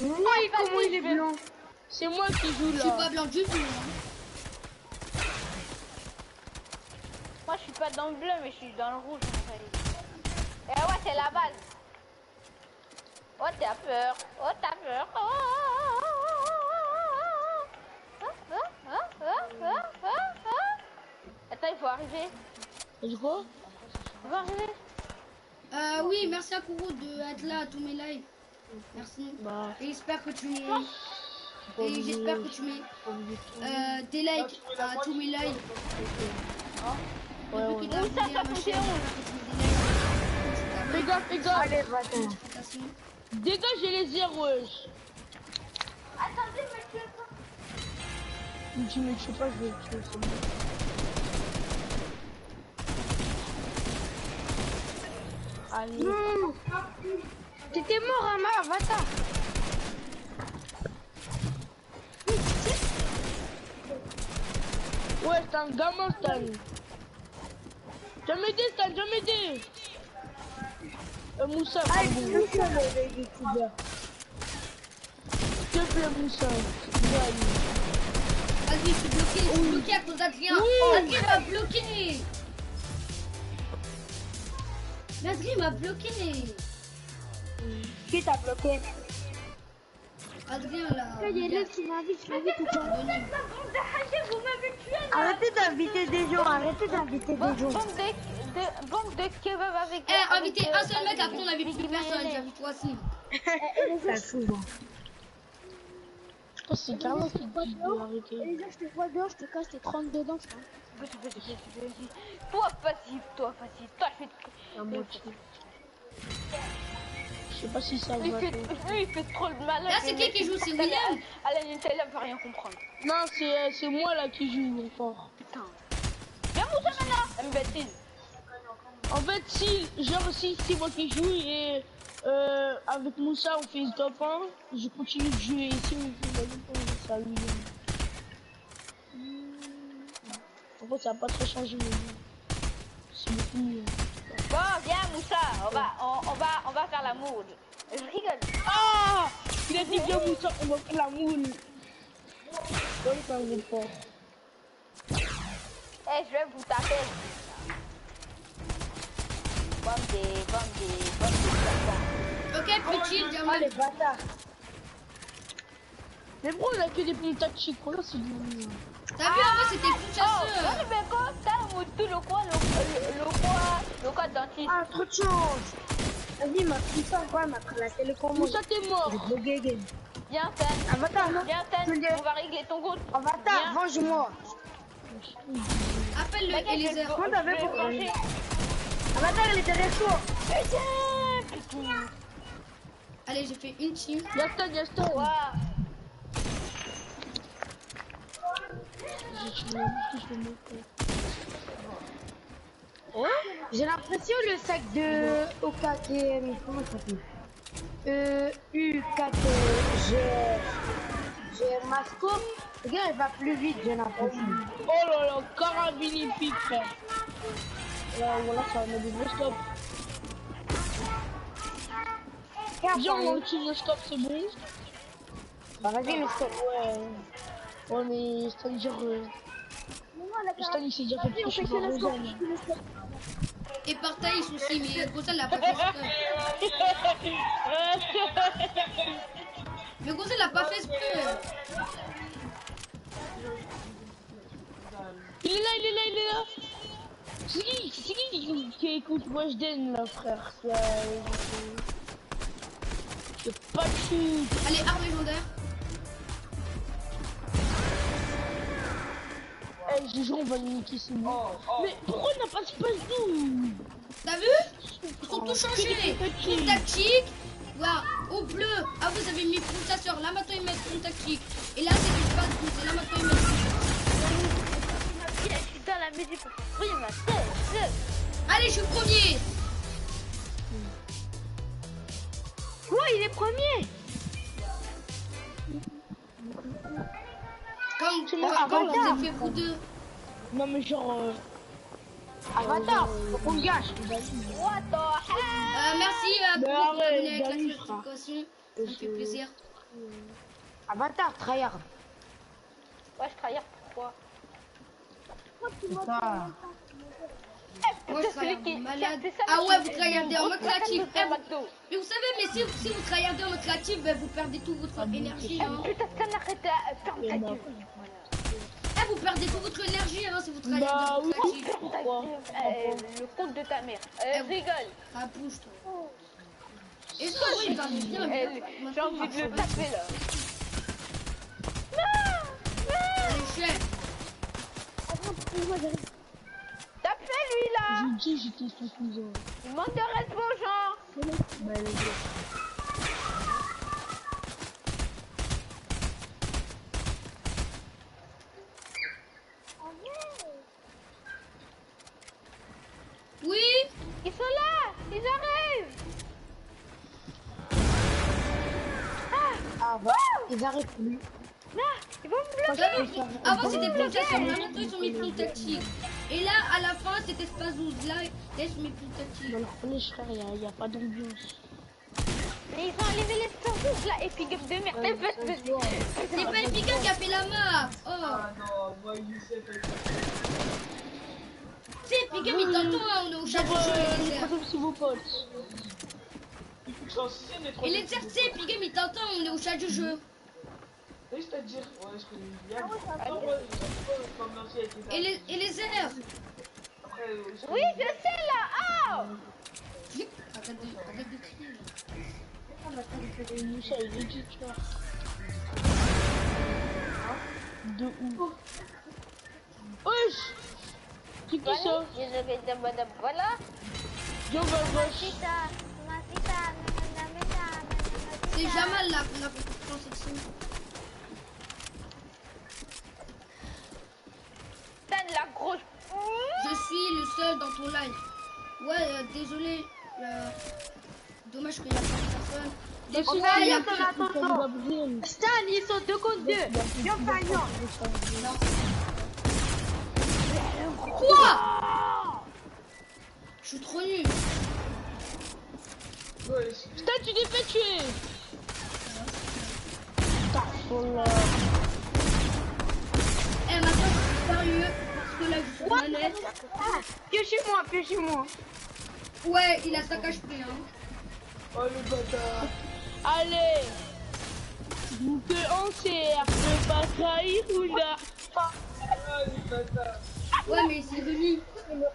Oui, comment il est blanc? C'est moi qui joue Je suis là. pas blanc du tout. Hein. Moi, je suis pas dans le bleu, mais je suis dans le rouge. En fait. Et ouais, c'est la base. Oh, t'as peur. Attends, il faut arriver. Tu quoi? Il faut arriver. Oui, merci à Kourou d'être là à tous mes lives. Merci. Bah, Et j'espère que tu mets. Et j'espère que tu mets des likes à tous mes lives. ouais. Depuis que t'as abonné à ma chaîne, j'espère que tu mets des likes. Fais gaffe. Allez, va-t'en. Notifications. Dégagez les airs, wesh. Attendez, monsieur. Tu me tues pas, je vais te tuer. C'est bon. Allez. Non. T'étais mort, Amar, va-t'en. Ouais, c'est un gamin, Stan. Viens m'aider, Stan, viens m'aider. Moussa, pardon. S'il te plaît, Moussa. Viens, allez. Vas-y, je suis bloqué à cause d'Adrien. Oui. Adrien m'a bloqué. Mais Adrien m'a bloqué. Qui t'a bloqué? Adrien là. Il y a l'autre qui m'invite, je l'invite ou pas? Vous m'avez tué. Arrêtez d'inviter des gens, Banque de kebab avec. Eh, inviter un seul mec, après on avait plus personne. J'invite toi aussi. Ça fout. Je pense que c'est Carlos qui dit d'arrêter. Elisa, je te vois dehors, je te casse tes 32 dents, ça. Toi passif. Toi, je fais. À moitié. Je sais pas si ça va. Il fait trop le malin. Là, c'est qui joue? C'est William. À la Nutella, elle va rien comprendre. Non, c'est moi là qui joue fort. Putain. Viens Moussa maintenant. Imbécile. En fait, si c'est moi qui joue et avec Moussa on fait top 1, je continue de jouer. Et si on fait ça, William. En fait, ça n'a pas trop changé, mais c'est beaucoup mieux. Bon, viens Moussa, on va faire la moule. Je rigole. Ah, il a dit bien Moussa, on va faire la moule. Ouais, c'est un gros fort. Eh, je vais vous taper. Bande. Ok, plus chill, Oh, Jamal. les bâtards. Mais bro, on a que des bons tactiques. Là, c'est du. T'as vu, avant c'était plus Oh, chasseux. non, mais quoi, t'as tout le quoi dentiste. Ah, trop de chance. Vas-y, ma petite soeur, quoi, m'a pris la télécommande. Moussa, t'es mort. J'ai bloqué game. Viens, Tan. Avatar, non? Viens, Tan. Je veux dire- On va régler ton compte. Avatar, venge-moi. Appelle le Eliezer. Comment t'avais pour venger. Avatar, il est derrière toi. Putain. Allez, j'ai fait une team. Yaston. Ouah. J'ai l'impression le sac de OKTM, comment ça s'appelle? U4G Masco, Regarde, elle va plus vite, j'ai l'impression. Oh là là, carabine épique, frère. Là, voilà, ça va mettre des gros stops. Viens, on utilise le stop, c'est bon. Bah vas-y, mais stop. Ouais. Ouais, mais c'est-à-dire... Stan, il s'est déjà fait toucher par Rosanne. Et par Thaïs aussi, mais Gonzalo l'a pas fait exprès. Mais Gonzalo l'a pas fait exprès. Il est là, il est là, il est là. C'est qui écoute Weshden là, frère? C'est pas de shoot. Allez, arme légendaire. Eh, j'ai joué, on va le niquer, c'est bon. Mais pourquoi on n'a pas de space d'où? T'as vu? Ils sont tous changés. Une tactique. Voilà, au bleu. Ah, vous avez mis pulsateur. Là maintenant ils mettent une tactique. Et là c'est du space bleu. Et là maintenant ils mettent. Je suis dans la musique pour brûler ma tête. Allez, je suis premier. Quoi, il est premier? Comme vous avez fait vous deux. Non, mais genre. Avatar, faut qu'on gâche. What the hell? Merci pour Mais vous abonner arrête, avec la Dani, notification. Ça me fait plaisir. Avatar, tryhard. Ouais, je trahis pourquoi? Putain. Moi je travaille malade. Ah ouais, vous travaillez en mode créatif. Mais vous savez, mais si vous travaillez en mode créatif, ben, vous perdez toute votre énergie. Hein. Putain, ça n'arrête à ferme ta gueule. Vous perdez toute votre énergie hein, si vous travaillez Bah en mode oui, créatif. pourquoi? Le compte de ta mère. Rigole. Ça bouge toi. Et ça, oui, il parle bien. J'ai envie de le taper là. Allez, chef. Tape-le lui là. J'ai dit, j'étais son cousin. Il manque de respect aux gens. Bah, les gars. Oui. Ils sont là. Ils arrivent. Ah bah, ils arrivent plus. Là, ils vont me bloquer. Avant c'était pulsation, là maintenant ils ont mis plomb tactique. Et là à la fin c'était espace 12. Là ils ont mis plomb tactique. Dans leur premier frère, il n'y a pas d'ambiance. Mais ils ont enlevé les survivants là. Epic Up de merde. C'est pas Epica qui a fait la map. Oh. non, moi Youssef elle C'est Epica mais tantôt hein, on est au chat du jeu et les airs. C'est vos potes. je suis en 6ème et 3ème. Et les airs c'est Epica mais tantôt on est au chat du jeu. Oui, c'est-à-dire, ouais, je connais Yann. Attends, moi, je sais pas comment c'est avec les gars. Et les airs. Après, Oui, je sais là. Oh. Arrête de crier. Moussa, il est dit, tu vois. De ouf. Wesh! C'est qui ça? Voilà. Viens, va à gauche. C'est Jamal là qu'on a fait en section. La grosse. Je suis le seul dans ton live. Ouais, désolé. Dommage qu'il n'y a pas de personne. Des fois, il y a plus. Stan, ils sont 2 contre 2. Viens, gagnant. Quoi? Je suis trop nul. Stan, tu t'es fait tuer! Eh, maintenant, je suis sérieux. Parce que là, je suis manette. Piochez-moi. Ouais, il a 5 HP. Hein. Oh le bâtard. Allez! Vous que on sert, ne pas trahir ou là? Ah le bâtard. Ouais, mais c'est remis.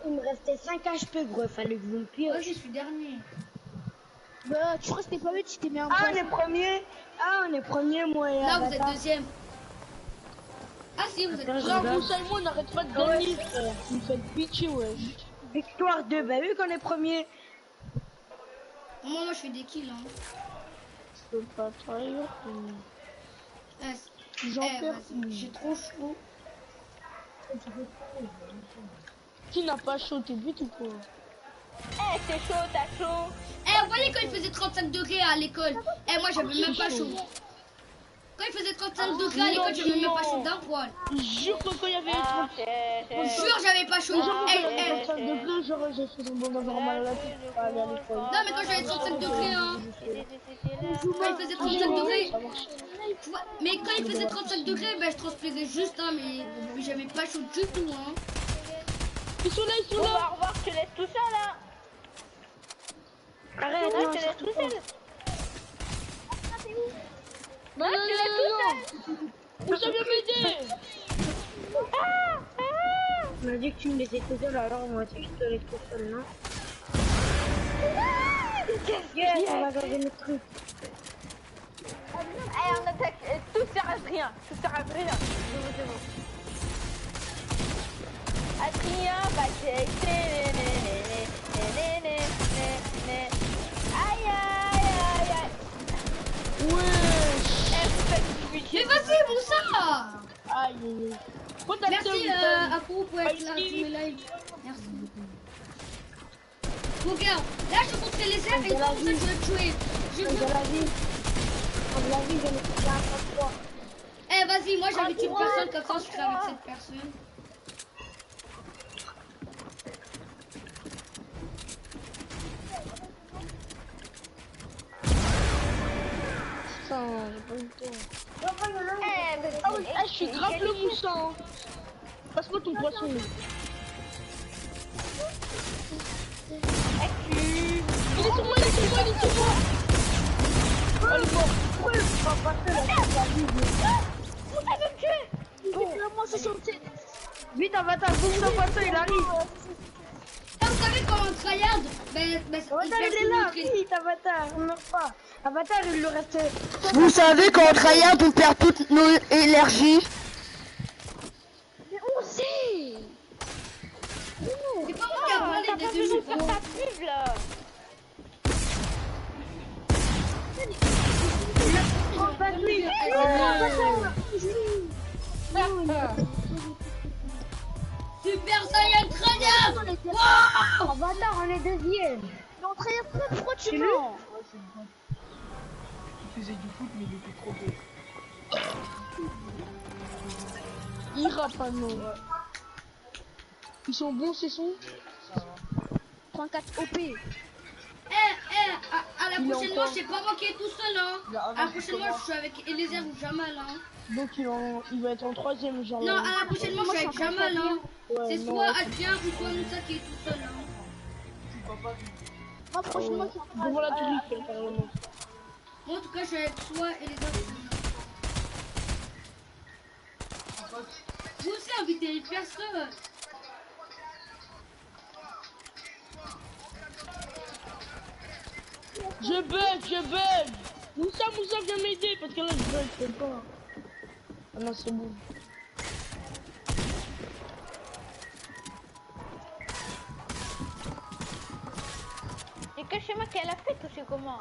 Il me restait 5 HP, gros. Fallait que vous me pioche. Ouais, je suis dernier. Bah, tu crois que c'était pas vite, tu t'es mis en Ah, on est premier, moi et Là, vous Avatar. êtes deuxième. Ah, si, vous êtes Genre, deuxième. vous savez, moi, on n'arrête pas de gagner, frère. Vous me faites pitcher, ouais. Victoire 2, bah vu qu'on est premier. Moi, je fais des kills. Hein. Je peux pas trahir. J'en perds. Vas-y, j'ai trop chaud. Qui n'a pas chaud, t'es vite ou quoi? Eh, c'est chaud, t'as chaud. Eh, vous voyez quand il faisait 35 degrés à l'école. Eh, moi, j'avais même pas chaud. Quand Quand il faisait 35 degrés à l'école, j'avais même pas chaud d'un poil. Jure que quand il y avait 30... Jure, j'avais pas chaud. Genre, Hey, quand il y avait hey. 35 degrés, genre, j'ai fait un bon normal à la tête pour aller à l'école. Non, mais quand j'avais 35 degrés, hein. Quand il faisait 35 degrés, tu vois, mais quand il faisait 35 degrés, ben je transpirais juste, hein, mais j'avais pas chaud du tout, hein. Ils sont là, ils sont Bon, là. bah, au revoir, je te laisse tout seul là. Arrête, Ouais, non, je te laisse tout seul. Non, non, non, non. Vous savez m'aider. Tu m'as dit que tu me laissais tout seul, alors moi aussi je te laisse tout seul, non? Yes, on va garder notre truc. Allez, on attaque. Tout sert à rien. Tout sert à rien. C'est bon. Adrien, bah c'est... Aïe, aïe, aïe, aïe. Ouais. Mais vas-y, Moussa. Aïe, aïe, aïe. Merci à vous pour être là, tous mes lives. Merci beaucoup. Bon, regarde, là je montrais les airs et comme ça je vais te tuer. Je veux... De la vie, j'en ai fait un 33. Eh, vas-y, moi j'invite une personne comme ça, je serai avec cette personne. Putain, j'ai pas eu le temps. Ah, je suis grave le moussin. Passe-moi ton poisson. Il est sur moi, il est sur moi, il est sur moi. Oh, il est mort. Vite, Avatar, bouge ton poisson, il arrive. Ah, vous savez comment on tryhard? Ben, Avatar, il est là, vite, Avatar, on meurt pas. Avatar, il lui reste... Vous savez quand on tryhard, on perd toute nos énergies. Mais on sait. C'est pas moi qui a parlé t'as des pas deux besoin de jours. faire ta pub là. Super Saiyan Crânien. Wow. Avatar, on est deuxième. Mais on travaille pas, pourquoi tu mens? Il faisait du foot, mais il était trop beau. Ira pas non. Ils sont bons ces sons. 34 OP. À la prochaine manche, c'est pas moi qui est tout seul, hein. À la prochaine manche, je suis avec Eliezer ou Jamal, hein. Donc il va être en troisième genre. Non, à la prochaine manche, je suis avec Jamal, hein. Ouais, C'est non. soit Adrien ou soit Moussa qui est tout seul, hein. Moi, franchement, c'est Devant la touriste, carrément. Moi, en tout cas, je suis avec toi et les autres. Vous aussi, invitez les personnes. Je bug. Moussa, viens m'aider parce que là je bug, je peux pas. Ah non, c'est bon. Et que chez moi qu'elle a fait, ou c'est comment?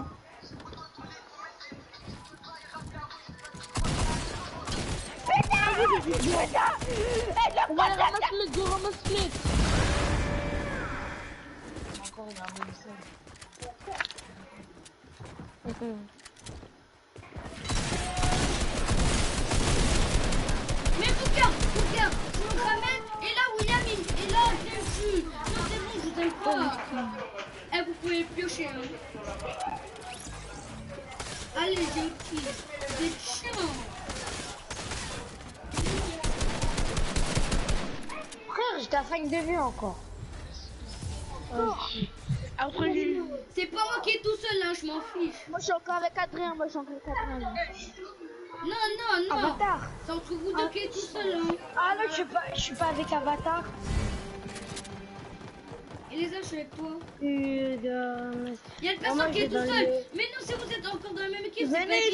On va aller ramasser les deux, ramasse-les. Encore il a un même scène. Mais Bouka, je me ramène. Et là, William, et là, je le tue. Non, c'est bon, je t'aime pas. Eh, vous pouvez piocher, hein. Allez, j'ai une kill. Vous êtes chiant. Frère, j'étais à 5 de vue encore. Après, C'est pas moi qui est tout seul, hein, je m'en fiche. Moi, je suis encore avec Adrien. Non. Avatar. C'est entre vous deux qui est tout seul, hein. Ah non, je suis pas avec Avatar. Et les autres, je suis avec toi. Il Il y a une personne moi, qui est je tout vais dans seul. le- Mais non, si vous êtes encore dans la même équipe, c'est Venez pas ici.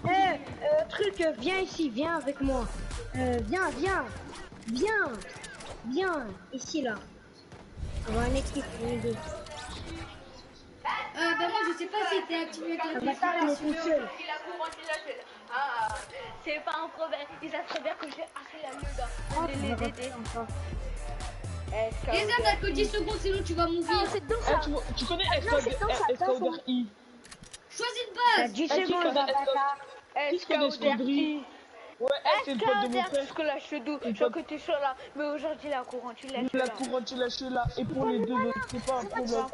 équitable. Truc, viens ici, viens avec moi. Viens, ici là. On va une équipe, les deux. Ben moi, je sais pas si t'es activé avec la Avatar, il est tout seul. C'est pas un problème. Ils savent très bien que j'ai assez la mieux Oh, dans les aider. Les autres, t'as que 10 secondes, sinon tu vas mourir. C'est donc eh, ça. tu connais c'est dans ça, Escalder I. Choisis une T'as base. 10 secondes, Avatar. Qu'est-ce qu'il y a d'escondrie? Ouais, c'est le pote de mon frère. que là, je suis doux, je que tu sois là, mais aujourd'hui, la couronne, tu l'as La couronne, tu lâches là. Et pour les deux autres, c'est pas un problème.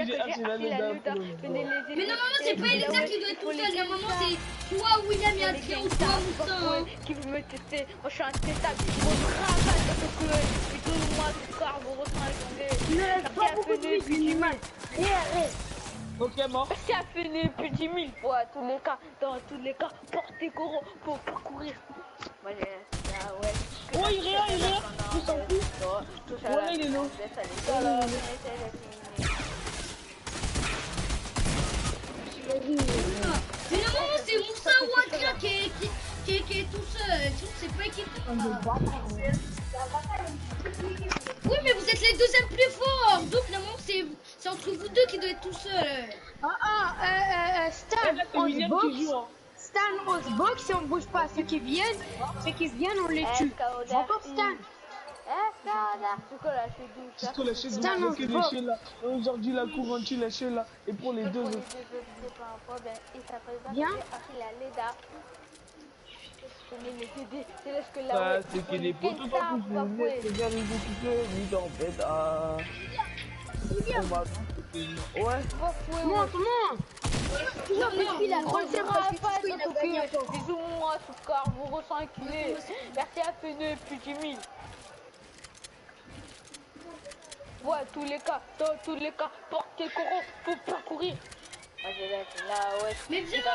J'ai assez la Leda. Mais normalement, c'est pas Elisa qui doit être tout seul. Normalement, c'est soit William et Adrien ou soit Moussa. qui veut me tester. Moi, je suis intestable. Mon travail, c'est que et tout le mois, tout corps, vous ressentez. Il ne reste pas beaucoup de vie, l'animal. Ok, mort. Merci à Féné plus 10 000 fois, dans tous les cas, portez Coro pour parcourir. Moi, ouais. Oh, il est là, je s'en fous. Ouais, il est là. Mais normalement, c'est Moussa ou Adrien qui est tout seul. C'est pas équipe. Oui, mais vous êtes les deuxièmes plus forts. Donc, normalement, c'est entre vous deux qui doit être tout seul. Stan, on se boxe. Stan, on se boxe et on bouge pas. Ceux qui viennent, on les tue. Encore Stan. Jusqu'au lâcher là. Aujourd'hui, la couronne, tu lâches là. Et pour les deux autres. Viens. Ça, c'est que les potes sont pas poussés. C'est bien les occupés, vite en fait. Ouais. Monte. Non, mais il a trop de bisous-moi, tout corps, vous ressentez. Merci à Féné plus 10 000. Ouais, dans tous les cas, portez Coro pour parcourir. Mais viens,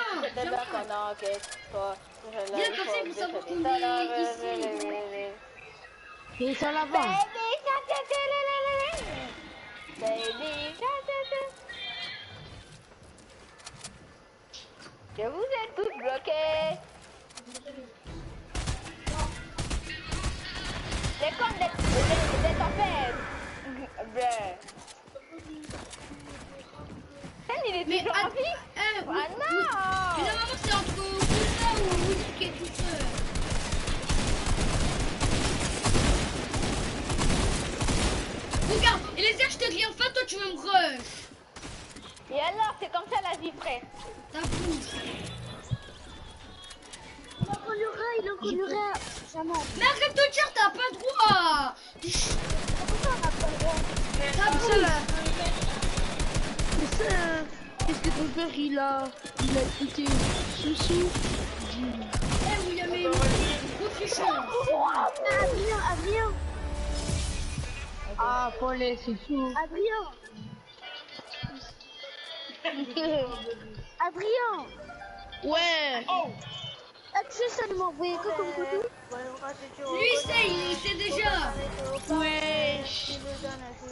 viens comme ça, vous savez qu'on est ici. Et ça là-bas. Que vous êtes tous bloqués. C'est comme des tempêtes. Il est toujours en vie. Ah non. Mais normalement, c'est entre Moussa ou Willy qui est tout seul. Regarde, et les airs, je te dis enfin, toi tu veux me rush. Et alors, c'est comme ça la vie, frère. T'as fou. Il a connu rien. Mais arrête de dire, t'as pas le droit. T'as fou. Qu'est-ce que ton père il a écouté Soussou. Eh oui, il y avait une trichon. Adrien. Ah, Paulet, c'est fou. Adrien. Ouais. Oh. Tu sais, ça m'a envoyé quoi comme photo? Lui, il sait déjà. Wesh.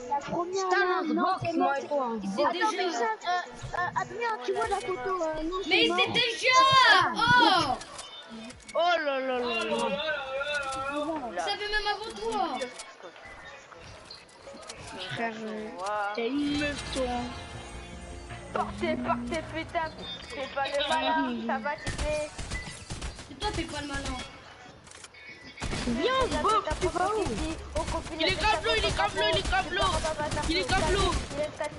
La première. C'est Il sait déjà. Adrien, tu vois la photo? Non, Mais il sait déjà. Oh. Oh là là là. Il savait même avant toi. Frère, t'es une meuf, toi. Portez, putain. C'est pas le malin, ça va t'aider. Et toi, fais pas le malin. Viens, Bob, tu vas où? Il est câblo. Il est statut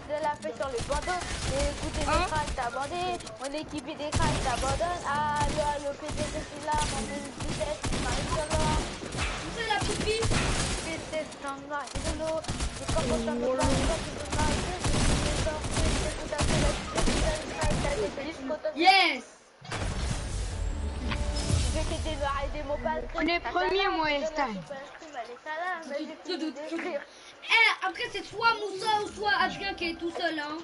de la paix sur le bandeau. Et écoutez des cracks t'abandonne. Mon équipe des cracks t'abandonne. Allo, PDG, c'est là. Mon vitesse, Marie-Solo. C'est la poupée. C'est Sanga, c'est de l'eau. Je crois qu'on s'en peut pas. Yes. On est premier, moi et Stan. Eh, après, c'est soit Moussa ou soit Adrien qui est tout seul, hein.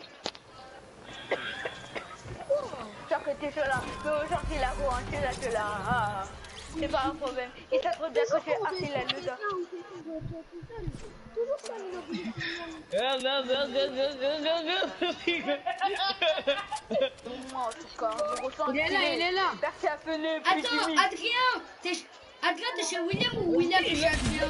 Genre que t'es là, mais aujourd'hui la roue, tu es là. C'est pas un problème. Et ça te bien que tu es assis là, le gars. Moi, en tout cas, je ressens. Il est là. Merci à Féné. Attends, Adrien, t'es chez William ou William est chez Adrien?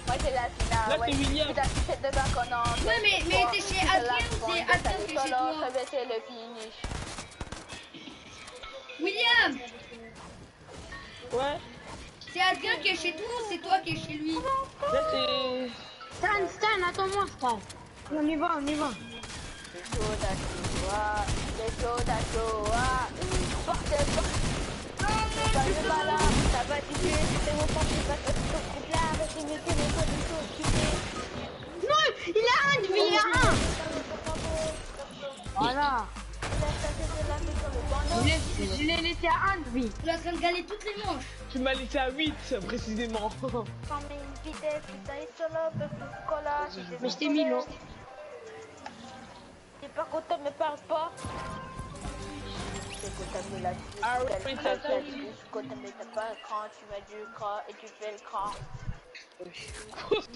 Moi, c'est la finale. Là, c'est William. C'est la suite de bac en anglais. Ouais, mais t'es chez Adrien ou c'est Adrien qui est chez toi? Ça va être le finish. William, Ouais. c'est Adrien qui est chez toi ou c'est toi qui es chez lui? Là, c'est... Stan, attends-moi, Stan. On y va. C'est chaud, d'accord. C'est chaud, t'as chaud, portez, ça va tuer, c'est mon porte, c'est pas ce truc là, arrêtez mes téléphones, ils sont occupés. Non, il a un de vie, il a un. Voilà. Je l'ai laissé à un de vie. Tu es en train de galer toutes les manches. Tu m'as laissé à 8 précisément. Quand une vitesse, putain, il se l'a, Mais je t'ai mis long. T'es pas content, me parle pas. Ah oui, Tu t'as pas un cran, tu mets du cran et tu fais le cran.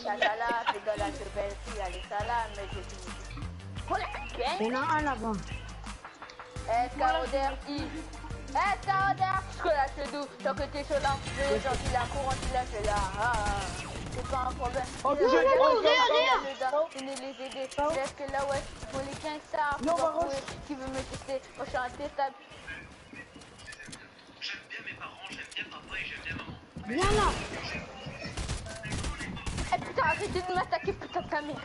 La salade, fais de la belle fille, allez salade, mais je dis. Il y en a un là-bas. SKODRI. SKODRI. Ce que là c'est doux, tant que t'es chaud là, les gens qui la courent, tu la fais là. C'est pas un problème. Oh, On est les aider. Laisse que là, ouais, pour les 15 stars. Qui veut me tester, moi je suis intestable. J'aime bien mes parents, j'aime bien papa et j'aime bien maman. Viens là. Eh putain, arrêtez de m'attaquer, putain de ta mère.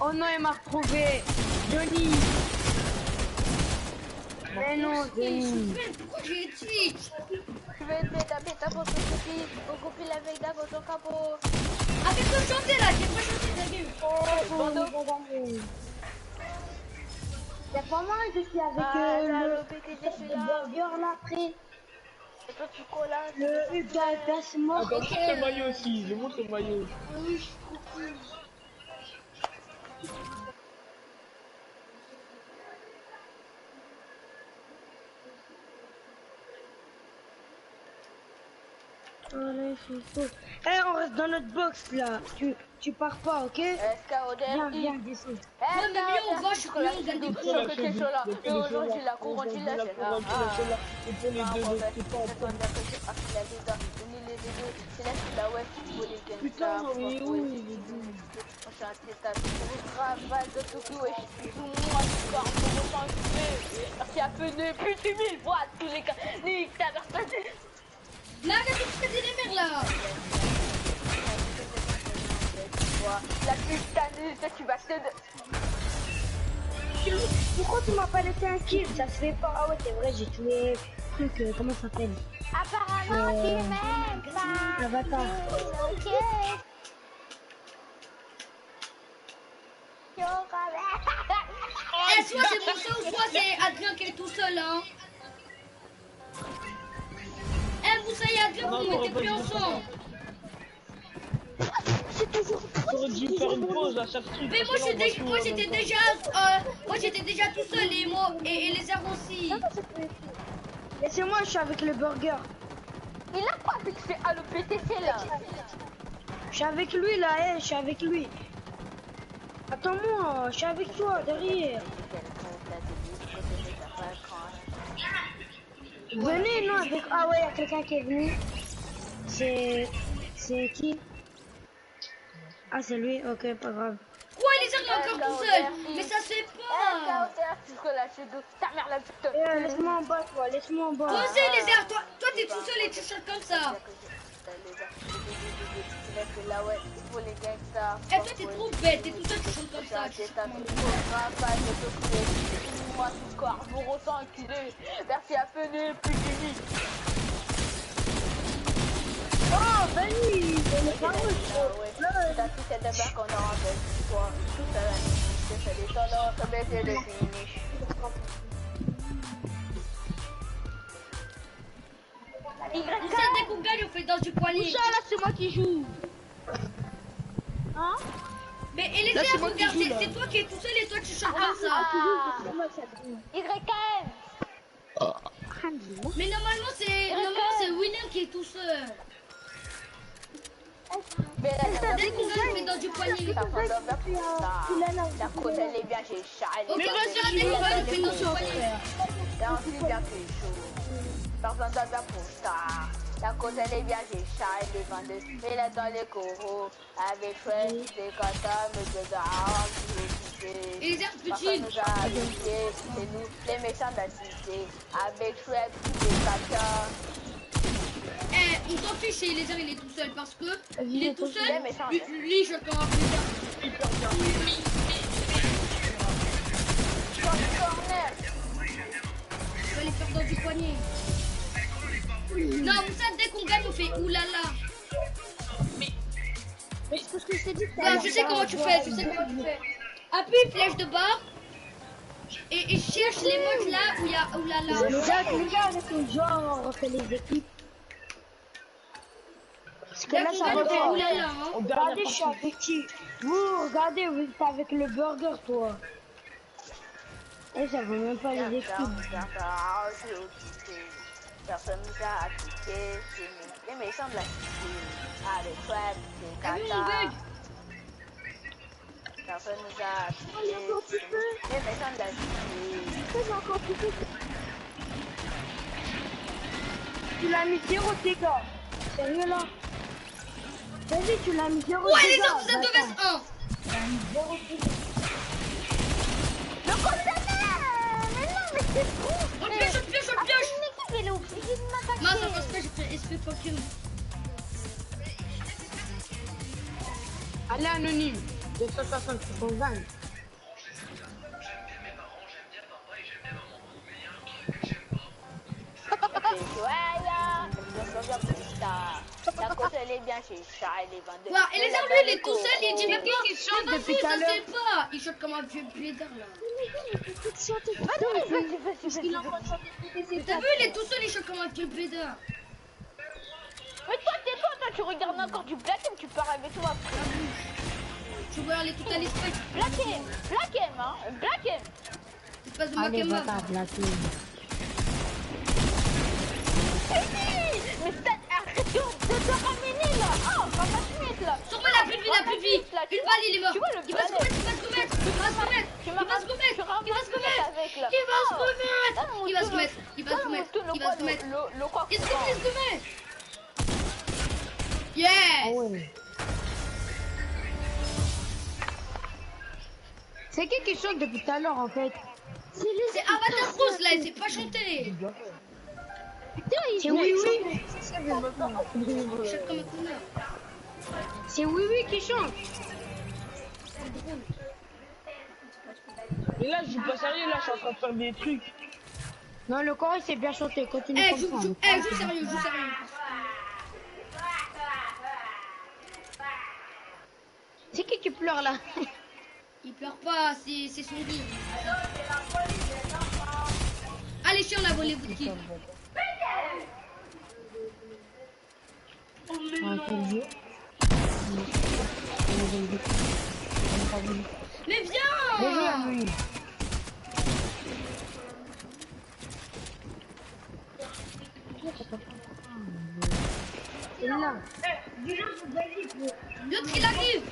Oh non, il m'a retrouvé. Johnny. Mais non, Johnny. Pourquoi j'ai tué? Je vais te taper ta photo de copie, au copie avec ta photo capot. Arrête de chanter là, j'ai pas chanté ta gueule. Y'a pas mal, je suis avec le burger là après. Et toi tu colles là. Le UPS mort. Attends, montre le maillot aussi, je montre le maillot. Allez, c'est chaud. Eh, on reste dans notre box là. Tu pars pas, ok? Viens, viens, descends. Ouais, mais mieux on va, je suis là, on gagne des coups. Aujourd'hui la couronne, tu lâches là. Et pour les deux autres, c'est pas en train. Putain, mais où il est d'où? Merci à peu de plus de 1000 fois tous les cas. Nique ta personne. Là, arrête de traiter les mères là. La putain tu vas te... Pourquoi tu m'as pas laissé un kill? Ça se fait pas. Ah ouais, c'est vrai, j'ai tué truc, comment ça s'appelle? Apparemment tu m'aimes pas. Avatar. Ok. Eh, soit c'est Moussa ou soit c'est Adrien qui est tout seul, hein. Eh, Moussa et Adrien, vous mettez plus ensemble. J'aurais dû faire une pause à chaque truc. Mais moi j'étais déjà tout seul et moi et les airs aussi. Laissez-moi, je suis avec le burger. Il a pas fixé à le PTC là. Je suis avec lui là, je suis avec lui. Attends-moi, je suis avec toi derrière. Venez, non, avec... Ah ouais, il y a quelqu'un qui est venu. C'est qui? Ah, c'est lui, ok, pas grave. Quoi, les airs encore tout seul? Mais ça se fait pas. Laisse-moi en bas, toi, laisse-moi en bas. Toi aussi, les airs, toi t'es tout seul et tu chantes comme ça. Eh, toi t'es trop bête, t'es tout seul, tu chantes comme ça. Merci à Fenê, plus fini. Oh, Benny, il est pas rouge. T'as tout cette débat qu'on aura fait. Toi, tout ça, c'est des tendres, ça va être le finish. Vous savez qu'on gagne, on fait dans du poignet. Ça là, c'est moi qui joue. Hein? Mais et les airs, regarde, c'est toi qui es tout seul et toi tu chantes comme ça. YKM. Mais normalement c'est Winner qui est tout seul. Mais Dès qu'on gagne, on fait dans du poignet. la côte elle est bien, j'ai charré. Mais moi c'est dès qu'on gagne, on fait dans du poignet. Là on s'est bien fait chaud. Personne doit bien pour ça. La côte elle est bien, j'ai charré le 22. Et là dans les coraux, avec chouette, c'est quand ça me dégarde. Et les airs Personne petits. nous a habités, c'est nous les méchants de la cité. Avec chouette, c'est caca. Eh, on s'en fiche, et les airs il est tout seul parce que il est tout seul. Les méchants. Lui je peux en faire. dans le corner. Je vais les faire dans du poignet. Non, Moussa, dès qu'on gagne, on fait oulala. Mais c'est ce que je t'ai dit. Non, je sais comment tu fais, Appuie flèche de bord et cherche les modes là où il y a oulala. Les gars, arrêtez, genre, on refait les équipes. Parce que là, ça on fait revient. oulala, hein. Regardez, je suis avec qui? Vous, regardez, vous êtes avec le burger, toi. Et ça vaut même pas les équipes. Personne nous a appliqué, c'est les méchants de la cité. Allez, toi, c'est T'as vu mon caca. bug? Personne nous a appliqué, c'est les méchants de la cité. Tu l'as mis 0 dégâts. Sérieux là? Vas-y, tu l'as mis 0 dégâts. Ouais, les autres, vous êtes de veste 1. Le condamné! Mais non, mais c'est fou! On le pioche, on le pioche, on le pioche. Mon équipe, elle est obligée de m'attaquer. Non, ça passe pas, j'ai fait SP fucking. Allez, anonyme. 260, c'est ton van. J'aime bien mes parents, j'aime bien papa et j'aime bien maman. Mais il y a un truc que j'aime pas. La côte, elle est bien chez Chat, elle est 22. Ouais, et les armes, il est tout seul, il dit même pas. Vas-y, ça c'est pas. Il chante comme un vieux blédard là. T'as vu, il est tout seul, il chante comme un vieux blédard. Mais toi, tais-toi, toi, tu regardes encore du Black M, tu pars avec moi. Tu vois, elle est tout à l'esprit. Black M, hein, Black M. Il passe de Allez, Makema. va placer. Mais arrête de te ramener là. Oh, on va pas se mettre là. Sur moi, il a plus de vie, il a plus de vie. Une balle, il est mort. Tu vois le Il va se remettre, il va se remettre. Il va se remettre. Il va se remettre. Il va se remettre. Il va se remettre. Il va se remettre. Il va se remettre. Il va se remettre. Il se remet. Yes. C'est qui chante depuis tout à l'heure en fait? C'est Avatar Rose là, il sait pas chanter. C'est oui oui. Chante comme un connard. C'est oui oui qui chante. Et là, je suis pas sérieux, là, je suis en train de faire des trucs. Non, le corps il s'est bien chanté. Continue Eh, comme ça. joue sérieux, joue sérieux. C'est qui tu pleures là? Il pleure pas, c'est son rire. Allez, chien, on a volé votre kill. Mais viens! Là. L'autre il arrive!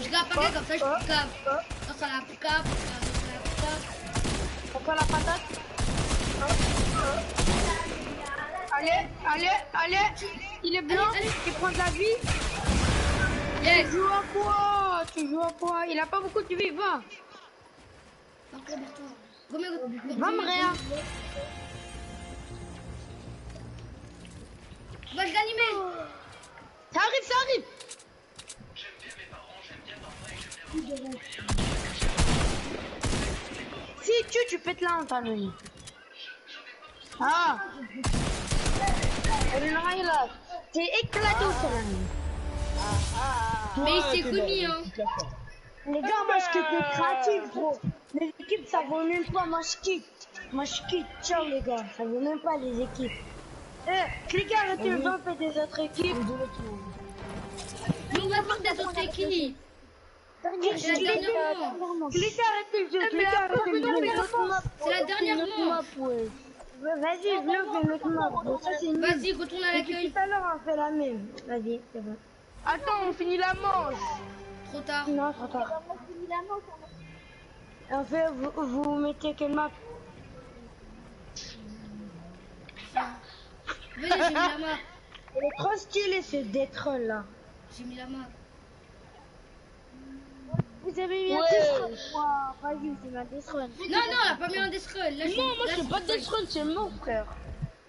Je l'ai appareil comme ça, je peux cave. Quand ça la cave, Pourquoi la patate? Allez, il est blanc, il prend de la vie. Yes! Tu joues à quoi? Il a pas beaucoup de vie, va. Va, Maria. Va, je l'animer! Ça arrive. J'aime bien mes parents, j'aime bien papa et j'aime bien maman. Si tu pètes la honte, Anoui. Ah. T'es éclaté au sol. Mais il s'est remis, hein. Les gars, moi je quitte les créatifs, gros. Les équipes, ça vaut même pas, moi je quitte. Ciao les gars, ça vaut même pas les équipes. Les gars, arrêtez le vent des autres équipes. Mais on va faire des autres équipes. C'est la dernière map. Les gars, arrêtez le jeu. C'est la dernière map. Vas-y, viens, on fait l'autre map. Bon, ça, c'est nul. Vas-y, retourne à l'accueil. Tout à l'heure, on fait la même. Vas-y, c'est bon. Attends, on finit la manche. Trop tard. Non, trop tard. En fait, vous mettez quelle map? Venez, j'ai mis la map. Elle est trop stylée, ce détrôle là. J'ai mis la map. Vous avez mis un Death Vas-y, c'est ma Death Non, elle a pas mis un Death Run. Là, Non, moi, je fais pas de Death Run, c'est mon frère.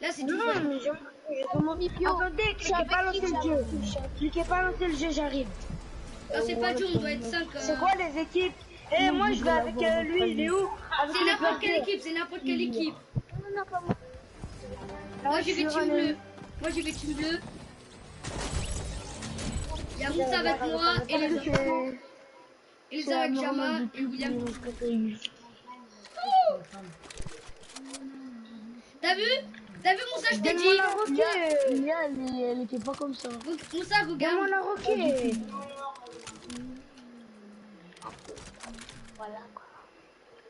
Là, Là, c'est Non, tout seul. mais j'ai commencé. Attendez, cliquez pas lancer le jeu. Cliquez pas lancer le jeu, j'arrive. Non, c'est pas dur, on doit être 5. C'est quoi les équipes? Eh, moi je vais avec lui, il est où? Avec C'est les n'importe quelle plaqueurs. équipe, c'est n'importe quelle équipe. Ah, Moi, je j'ai suis fait team René. bleu. Moi, j'ai fait team bleu. Il y a Moussa avec moi et les autres. Et les avec Jama et William. T'as vu? T'as vu Moussa, je t'ai dit. Donne-moi la roquette. Elle était pas comme ça. Moussa, Donne-moi regarde. la roquette.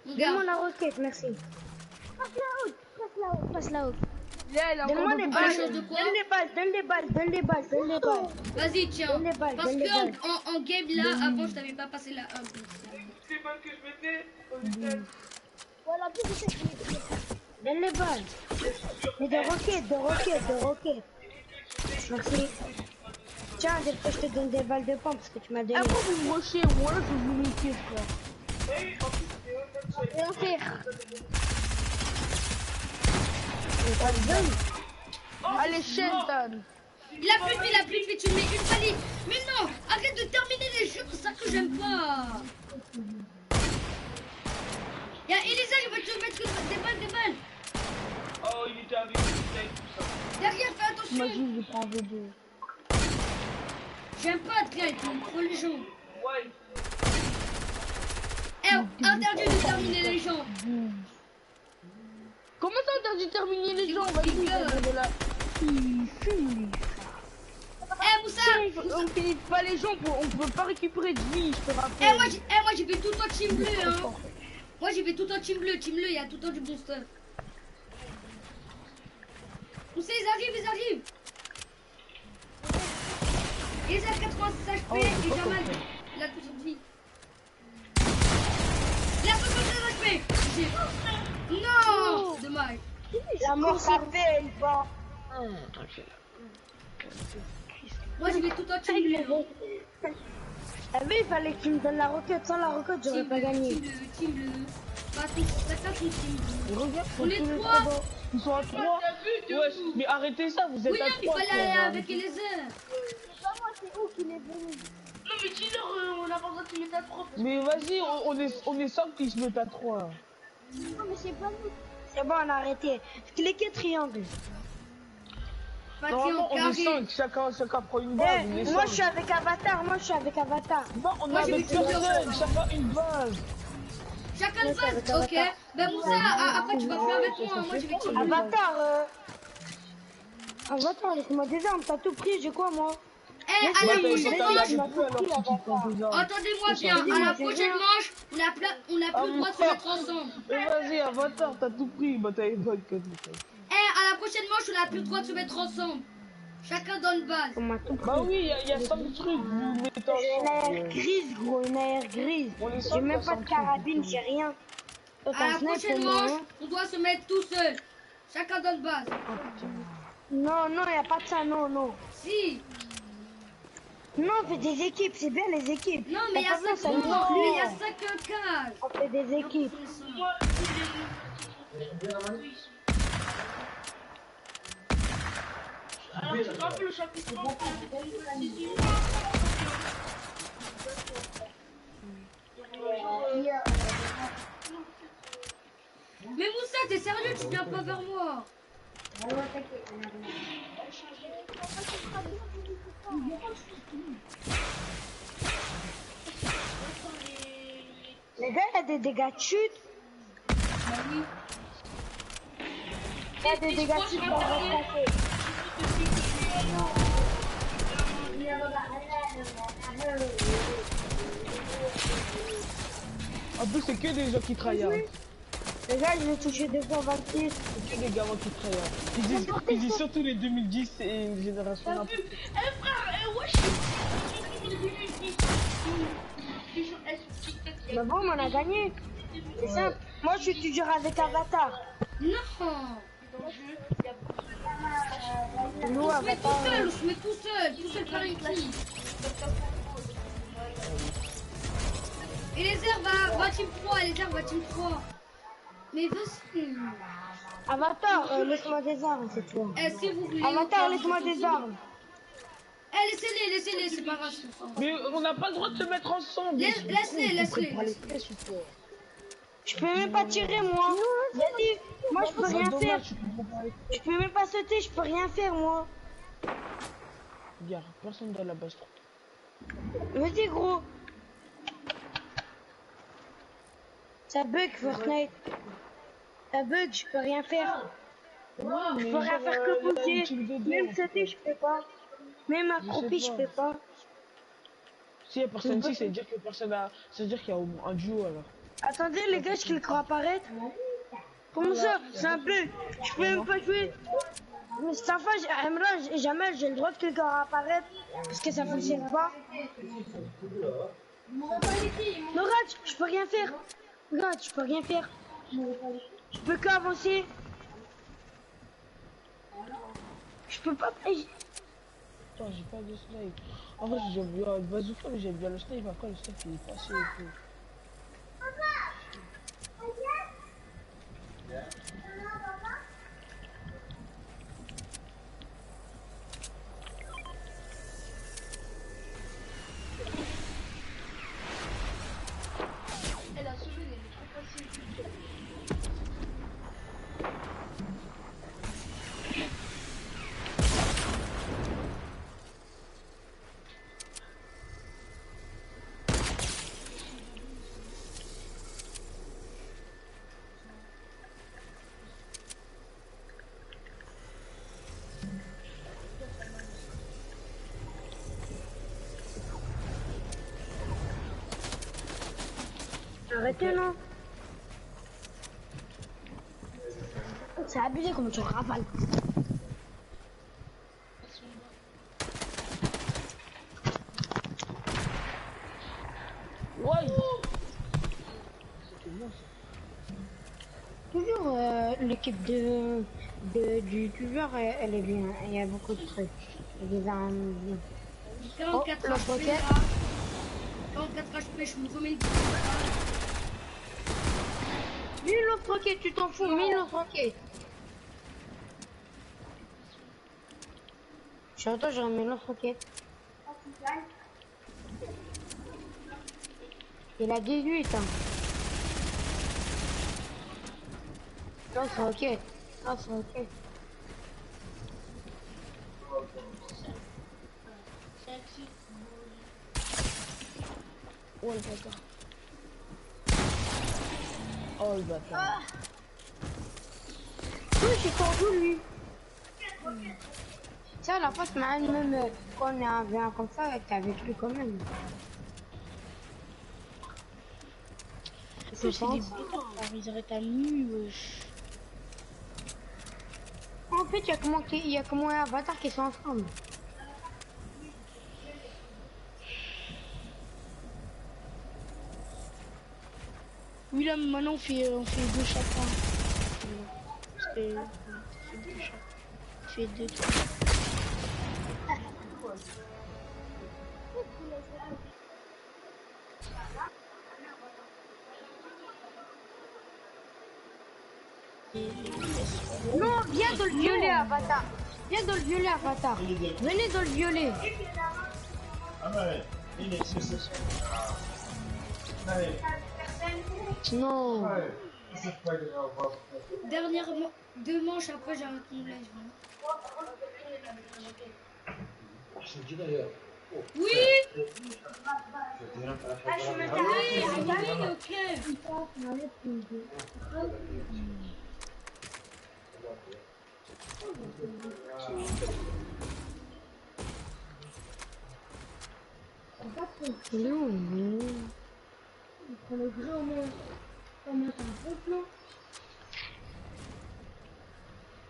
Donne-moi Regarde. la roquette, merci. Passe là-haut. Donne-moi les balles. chose de quoi? Donne les balles, donne les balles, donne les balles, donne les balles. Vas-y, tiens. Donne les balles, Parce donne les que balles. en game là, avant, je t'avais pas passé la 1. C'est pas que je mettais au little. Voilà, plus de ça. Donne les balles. Et de roquettes, de roquettes, de roquettes. Merci. Tiens, je te donne des balles de pompe parce que tu m'as donné. Après, vous me rochez, moi là, je vous niquer, frère. Oui, en plus, c'est autre chose. Rien faire. Allez, Shelton. Il a plus de vite, tu mets une valide. Mais non, arrête de terminer les jeux, c'est ça que j'aime pas. Y'a Elisa, il va te mettre des balles. Oh, il était avec lui, tout ça. Derrière, fais attention. Imagine, je prends V2. J'aime pas Adrien, il prend trop les gens. Ouais. Eh, interdit de terminer les gens. Comment t'as interdit de terminer les gens? Vas-y, de là. Eh, Moussa. On finit pas les gens, on peut pas récupérer de vie, je te rappelle. Moi j'ai fait tout en team bleu, hein. Moi j'ai fait tout en team bleu, il y a tout le temps du bon stuff. Moussa, ils arrivent. Ils ont 86 HP et Jamal, il a tout son vie. Il a 76 HP. Non, dommage. La mort ça fait une fois. Moi j'ai fait tout en team bleu. Ah oui, il fallait que tu me donnes la roquette. Sans la roquette, j'aurais pas gagné. Team bleu. Pas tout, chacun son team bleu. Regarde, On est trois. ils sont à 3. Ouais, mais arrêtez ça, vous êtes William, à il 3. fallait aller avec Eliezer. C'est où qu'il est venu? Non, mais dis-leur, on a pas besoin de se mettre à 3. Mais vas-y, on est 5 qui se mettent à 3. Non, mais c'est pas nous. C'est bon, on a arrêté. Cliquez triangle. Normalement, on est 5, chacun prend une balle. on est Moi, cinq. je suis avec Avatar. Non, on est Moi, j'ai avec vu plusieurs personne, chacun une balle. Chacun le passe, ok. Ben Moussa, après tu vas faire avec moi. Moi je vais team bleu. Avatar, laisse-moi des armes. T'as tout pris, j'ai quoi, moi? Eh, à Bah, la t'as prochaine pas manche, eu alors si tu prends des armes. entendez-moi bien, à la prochaine manche, on a plus le droit de se mettre ensemble. Mais vas-y, Avatar, t'as tout pris. Bah, t'as une bonne conne. Eh, à la prochaine manche, on a plus le droit de se mettre ensemble. Chacun donne base. On m'a tout pris. Bah oui, il y a 5 trucs, vous mettez J'ai une ensemble. AR grise, gros, une AR grise. On est J'ai cinq, même t'as pas de 5 trucs. carabine, j'ai rien. Toi, À t'as la un sniper, prochaine moi, manche, hein. on doit se mettre tout seul. Chacun donne base. Non, non, y a pas de ça, non. Si. Non, on fait des équipes, c'est bien les équipes. Non, mais il y a T'as pas 5 besoin, ça nous mais il y a plaît. 5 cases. On fait des équipes. Alors, tu te rappelles le chapitre 30 Mais Moussa, t'es sérieux, tu viens pas vers moi. Les gars, il y a des dégâts de chute. Bah oui. Il y a des dégâts de chute dans votre café. En plus, c'est que des gens qui travaillent. Les gars, je vais toucher 2 fois 26. C'est que des gamins qui travaillent. Ils disent surtout les 2010, c'est une génération un peu. Eh frère, wesh. Bah bon, on a gagné. C'est simple. Moi, je suis toujours avec Avatar. Non. Nous, On se met Avatar. tout seul par équipe. Et les airs va team 3, les airs va team 3. Mais vas-y. Avatar, laisse-moi des armes cette fois. S'il vous plaît. Avatar, laisse-moi des armes. Laissez-les, c'est pas grave. Mais on n'a pas le droit de se mettre ensemble. Laisse-les. Je peux même pas tirer moi. Vas-y, moi je peux rien faire. Je peux même pas sauter, je peux rien faire moi. Regarde, personne dans la base. Vas-y gros. Ça bug Fortnite. Ça bug, je peux rien faire. Je peux rien faire que pousser. Même sauter, je peux pas. Même accroupi, je peux pas. Si y a personne ici, c'est dire que personne a. C'est dire qu'il y a au moins un duo alors. Attendez les gars, je clique apparaître. Comment ça? C'est un bug. Je peux même pas jouer. Mais cette fois, Emra, jamais j'ai le droit de cliquer apparaître parce que ça fonctionne pas. Non, regarde, je peux rien faire. Regarde, je peux rien faire. Je peux qu'avancer. Je peux pas. Attends, j'ai pas de snipe. En vrai, j'aime bien le bazooka, mais j'aime bien le snipe. Après, le snipe il est passé et tout. Arrêtez non. C'est abusé comme tu rafales. Ouais. Toujours l'équipe du youtubeur, elle est bien. Il y a beaucoup de trucs. Il y a des armes bien. 44 le HP pocket. là. 44 HP, je me remets une petite balle. 1000 autres roquettes, tu t'en fous, 1000 autres roquettes. J'entends, j'ai remis l'autre roquette. Il a 18 hein. L'autre roquette. L'autre roquette. Oh le bâtard. Oh le bâtard. Oui, j'ai tendu lui. Ça, la fois, même quand on avait un comme ça, t'es avec lui quand même. C'est des bâtards, ils arrêtent à nuit, wesh. En fait, il y a comment un avatar qui sont ensemble. Oui, là, maintenant, on fait deux chacun. C'est deux chacun. On fait deux. Non, viens dans le violet, avatar. Viens dans le violet, avatar. Venez dans le violet. Non. Dernière deux manches, après j'arrête mon live. Oui. Non. On le grand mot. On met un bon plan.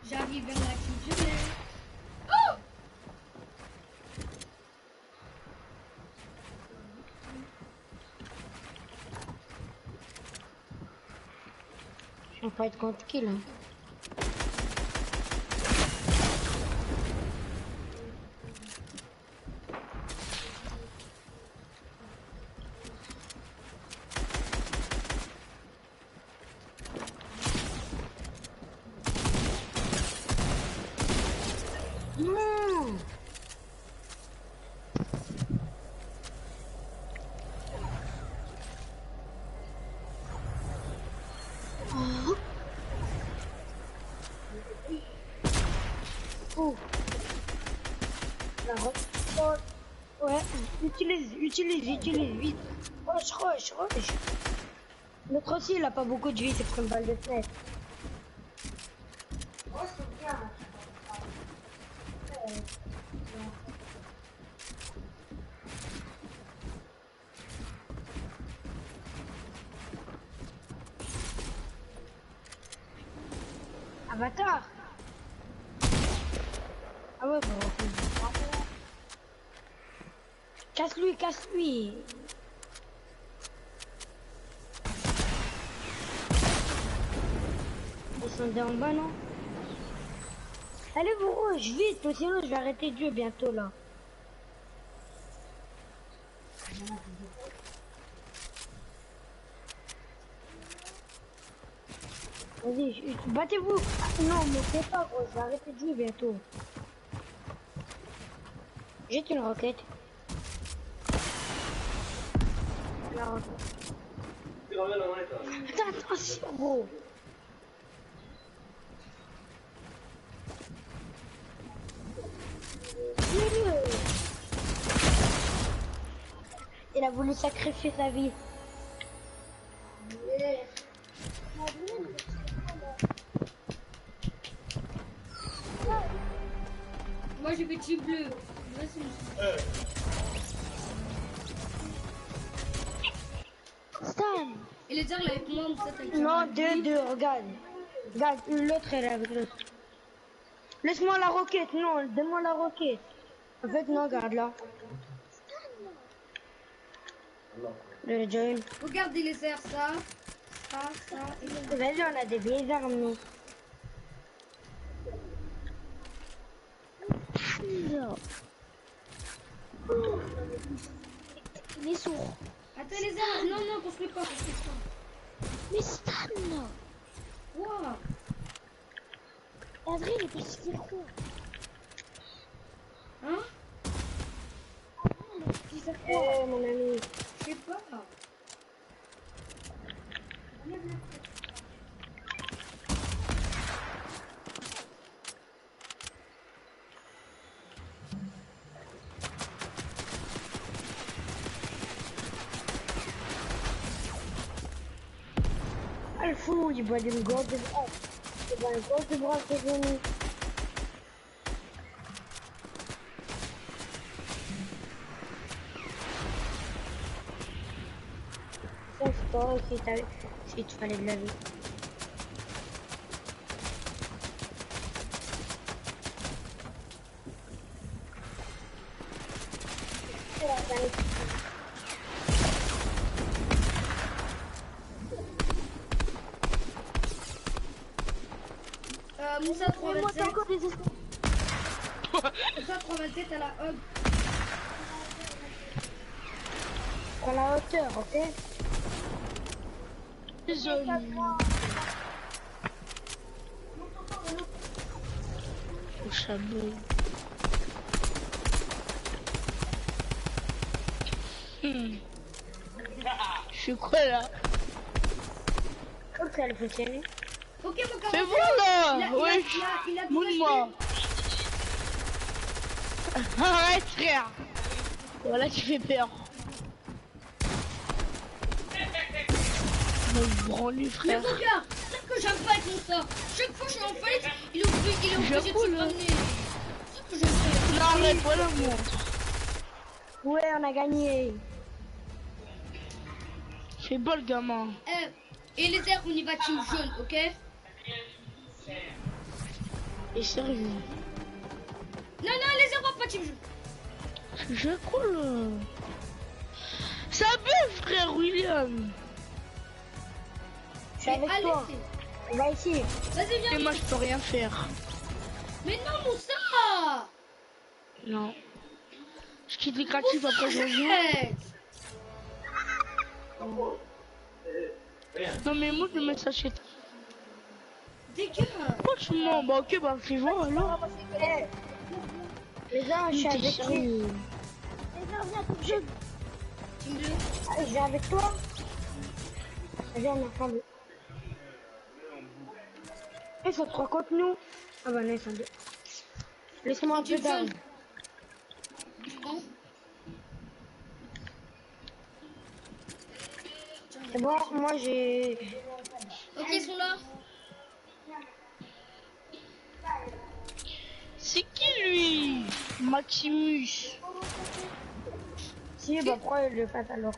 J'arrive vers la cuisine. Oh! Je vais pas être contre qui là. Non. Oh. La roche. Ouais, utilise, vite. Roche. L'autre aussi, il a pas beaucoup de vie, c'est comme balle de fenêtre. Oh, c'est bien. Avatar. Ah ouais, bon. Casse-lui. Descendez en bas, non? Allez, vous rouge, vite, sinon je vais arrêter de jouer bientôt, là. Vas-y, battez-vous. Ah, non, montez pas, gros, je vais arrêter de jouer bientôt. Jette une roquette. La roquette. Attends, attention, gros. Il a voulu sacrifier sa vie. Moi j'ai petit bleu. Stan. Et les armes avec moi, ça t'inquiète. Non, deux, regarde. Regarde, l'autre elle est avec l'autre. Laisse-moi la roquette, non, donne-moi la roquette. En fait, non, regarde là. Le John. Regardez les airs, ça. Vas-y, on a des vieilles armes, nous. Il est sourd. Attends les airs, non, construis pas. Mais Stan. Wow. Avril, il est parti faire quoi? Hein? Oh, mon ami. Je sais pas. Ah, le fou, il boit une gorge de bras. Il boit une gorge de bras, c'est venu. Ça, c'est toi, si tu fallait de la vie. Moussa 327. Moussa 327 à la hub. Prends la hauteur, ok? Au chameau. Je suis quoi là? Comme ça, elle fonctionne. Ok, mon camarade. C'est bon là. Oui. Il a Moune-moi. Arrête frère. Voilà, tu fais peur. Me branle Mais frère. regarde, c'est ça que j'aime pas avec Moussa. Chaque fois que je suis en fight, il est obligé de se ramener. C'est ça que j'aime pas. Non, arrête, voilà moi. Ouais, on a gagné. C'est bon le gamin. Et les airs, on y va team jaune, ok? Et sérieux. Non, les airs, on va pas team jaune. Je cool. Ça buffe frère William. Je suis avec toi. On va ici. Vas-y, viens. Et moi je peux rien faire. Mais non, Moussa. Non. Je quitte les créatifs après je reviens. Arrête. Non mais moi je vais mettre ça chez toi. Dégage. Franchement, bah ok, bah fais voir alors. Les gars, je suis avec qui? sérieux. Les gars, viens tout de suite. Team 2. Allez, je vais avec toi. Viens, on est ensemble. Ils sont 3 contre nous. Ah bah non, ils sont 2. Laisse-moi un peu Team d'armes. jaune. Tu prends? C'est bon, moi j'ai... Ok, ils sont là. C'est qui lui? Maximus. Si, bah pourquoi il le fait alors?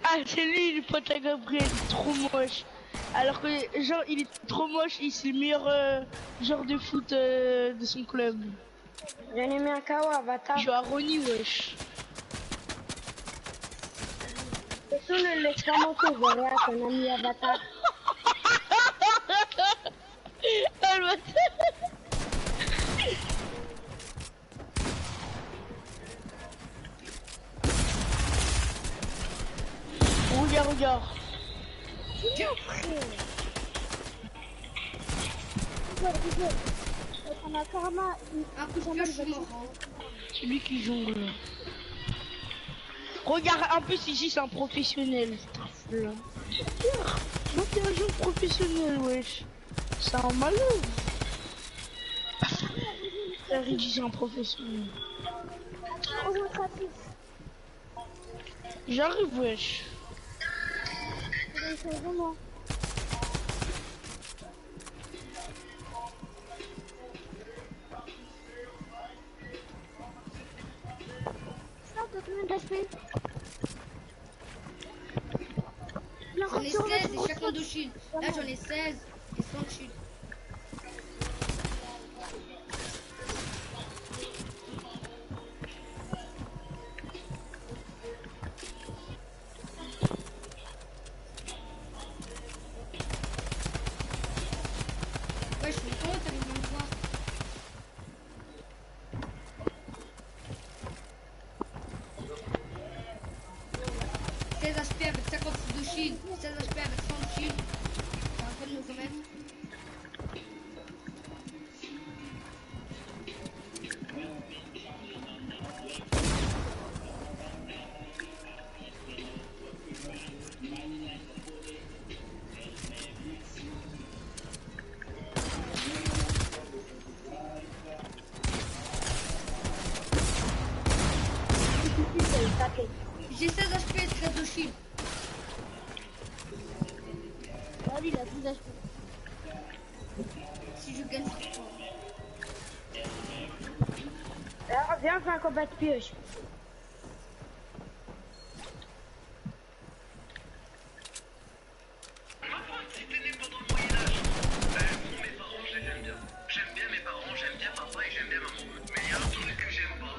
Ah, c'est lui le pote à Gabriel, trop moche. Alors que, genre, il est trop moche, il c'est le meilleur joueur de foot de son club. J'en ai mis un KO, Avatar. Il joue à Ronnie, wesh. Et tout le laisse pas monter, je verrai à ton ami Avatar. Ah, le bâtard. Regarde, regarde. Un coup de pioche, je suis mort. C'est lui qui jongle. Regarde, en plus ici c'est un professionnel. Là. Non, t'es un joueur professionnel, wesh. C'est un malheureux. C'est un professionnel. J'arrive, wesh. J'en ai 16 et chacun de shield. Là, j'en ai 16 et 100 shield. Ouais, je suis content, t'arrives à me voir. HP avec 56 de shield, 16 HP avec 100 de shield. C'est un peu de nous remettre. J'ai 16 HP et 13 de shield. Ah, lui, il a plus d'HP. Si je gagne, je prends. Alors, viens faire un combat de pioche. Si t'es né pendant le Moyen-Âge, bon, mes parents, je les aime bien. J'aime bien mes parents, j'aime bien papa et j'aime bien maman. Mais il y a un truc que j'aime pas.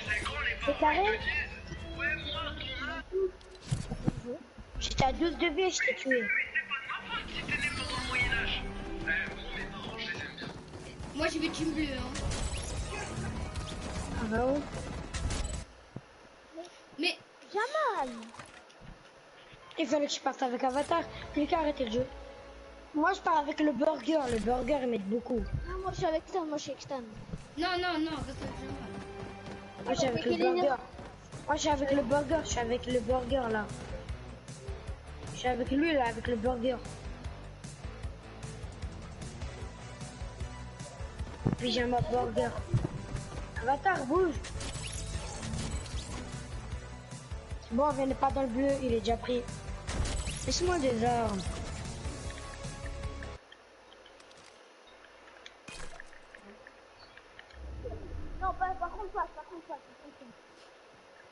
C'est quand les parents ils te disent ouais, moi, ton âge. J'étais à 12 de vie et je t'ai tué. Mais c'est pas de ma faute si t'es né pendant le Moyen-Âge. Bon, mes parents, je les aime bien. Moi, j'ai vais team bleu, hein. Ah bah ouais. Mais Jamal. Il fallait que je parte avec Avatar. Plus qu'à arrêter le jeu. Moi, je pars avec le burger. Le burger, il m'aide beaucoup. Non, moi, je suis avec Stan. Moi, je suis avec Stan. non, reste avec Jamal. Moi, je suis avec le burger. Moi, je suis avec le burger. Je suis avec le burger, là. Je suis avec lui, là, avec le burger. Pyjama burger. Avatar, bouge. Bon, venez pas dans le bleu, il est déjà pris. Laisse-moi des armes. Non, par contre, pas. Par contre, pas.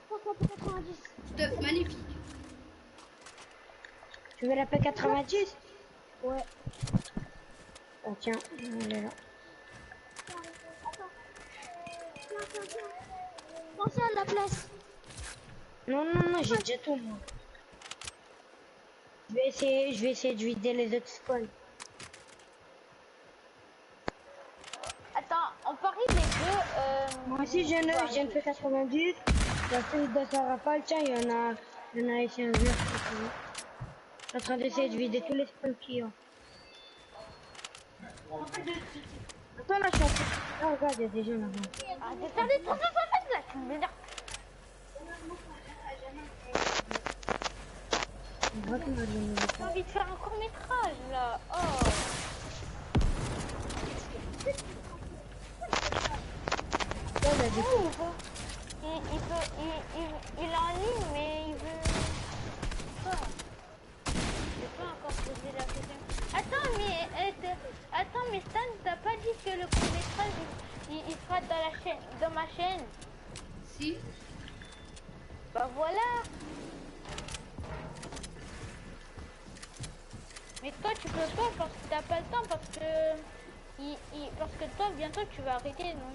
Pourquoi pour 90? Stuff, magnifique. Tu veux la P90? Ouais. Ah tiens, elle est là. Tiens. Pensez à la place. Non, j'ai déjà tout, moi. Je vais essayer de vider les autres spawns. Attends, on parie les deux. Moi aussi, j'ai une fait 90. La fille de sa rafale, tiens, il y en a ici un vieux. Je suis en train d'essayer de vider tous les spawns qui ont. Attends, là, je suis en train. Ah, regarde, il y a des gens là-bas. Ah, descendez, là, tu m'énerves. J'ai envie de faire un court métrage là. Oh. Il est en ligne, mais il veut pas. J'ai pas encore posé la question. Attends, mais Stan, t'as pas dit que le court métrage il sera dans ma chaîne. Si. Bah voilà. Mais toi tu peux pas parce que t'as pas le temps parce que toi bientôt tu vas arrêter, non?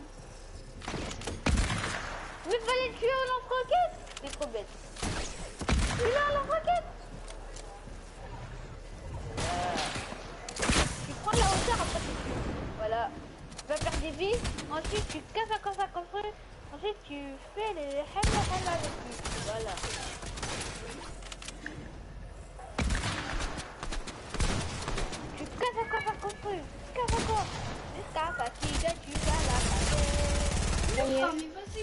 Mais fallait le tuer au lance-roquette. C'est trop bête. Tu l'as au lance-roquette. Tu prends la hauteur après tu tues. Voilà. Tu vas faire des vies. Ensuite tu casses à construire. Ensuite tu fais les hammer avec lui. Voilà. Tu casses à construire. Jusqu'à fatigue, tu vas la passer.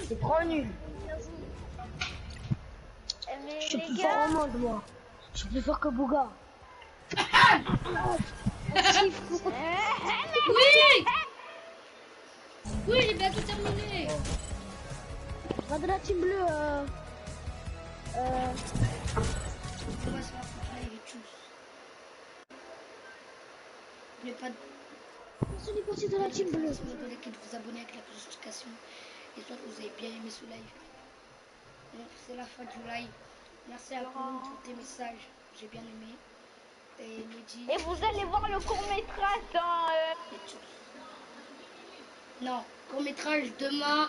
C'est trop nul. Mais Je suis les plus gars... fort au monde, moi. Je suis plus fort que Bouga. Oui, j'ai bientôt terminé. Va de la team bleue. On va se faire foutre live et tous. N'oubliez pas de C'est les parties de la team bleue. vous abonner avec la notification. J'espère que vous avez bien aimé ce live. Donc c'est la fin du live. Merci à vous pour tes messages. J'ai bien aimé. Et Mehdi. Et vous allez voir le court-métrage dans... Non, court-métrage demain.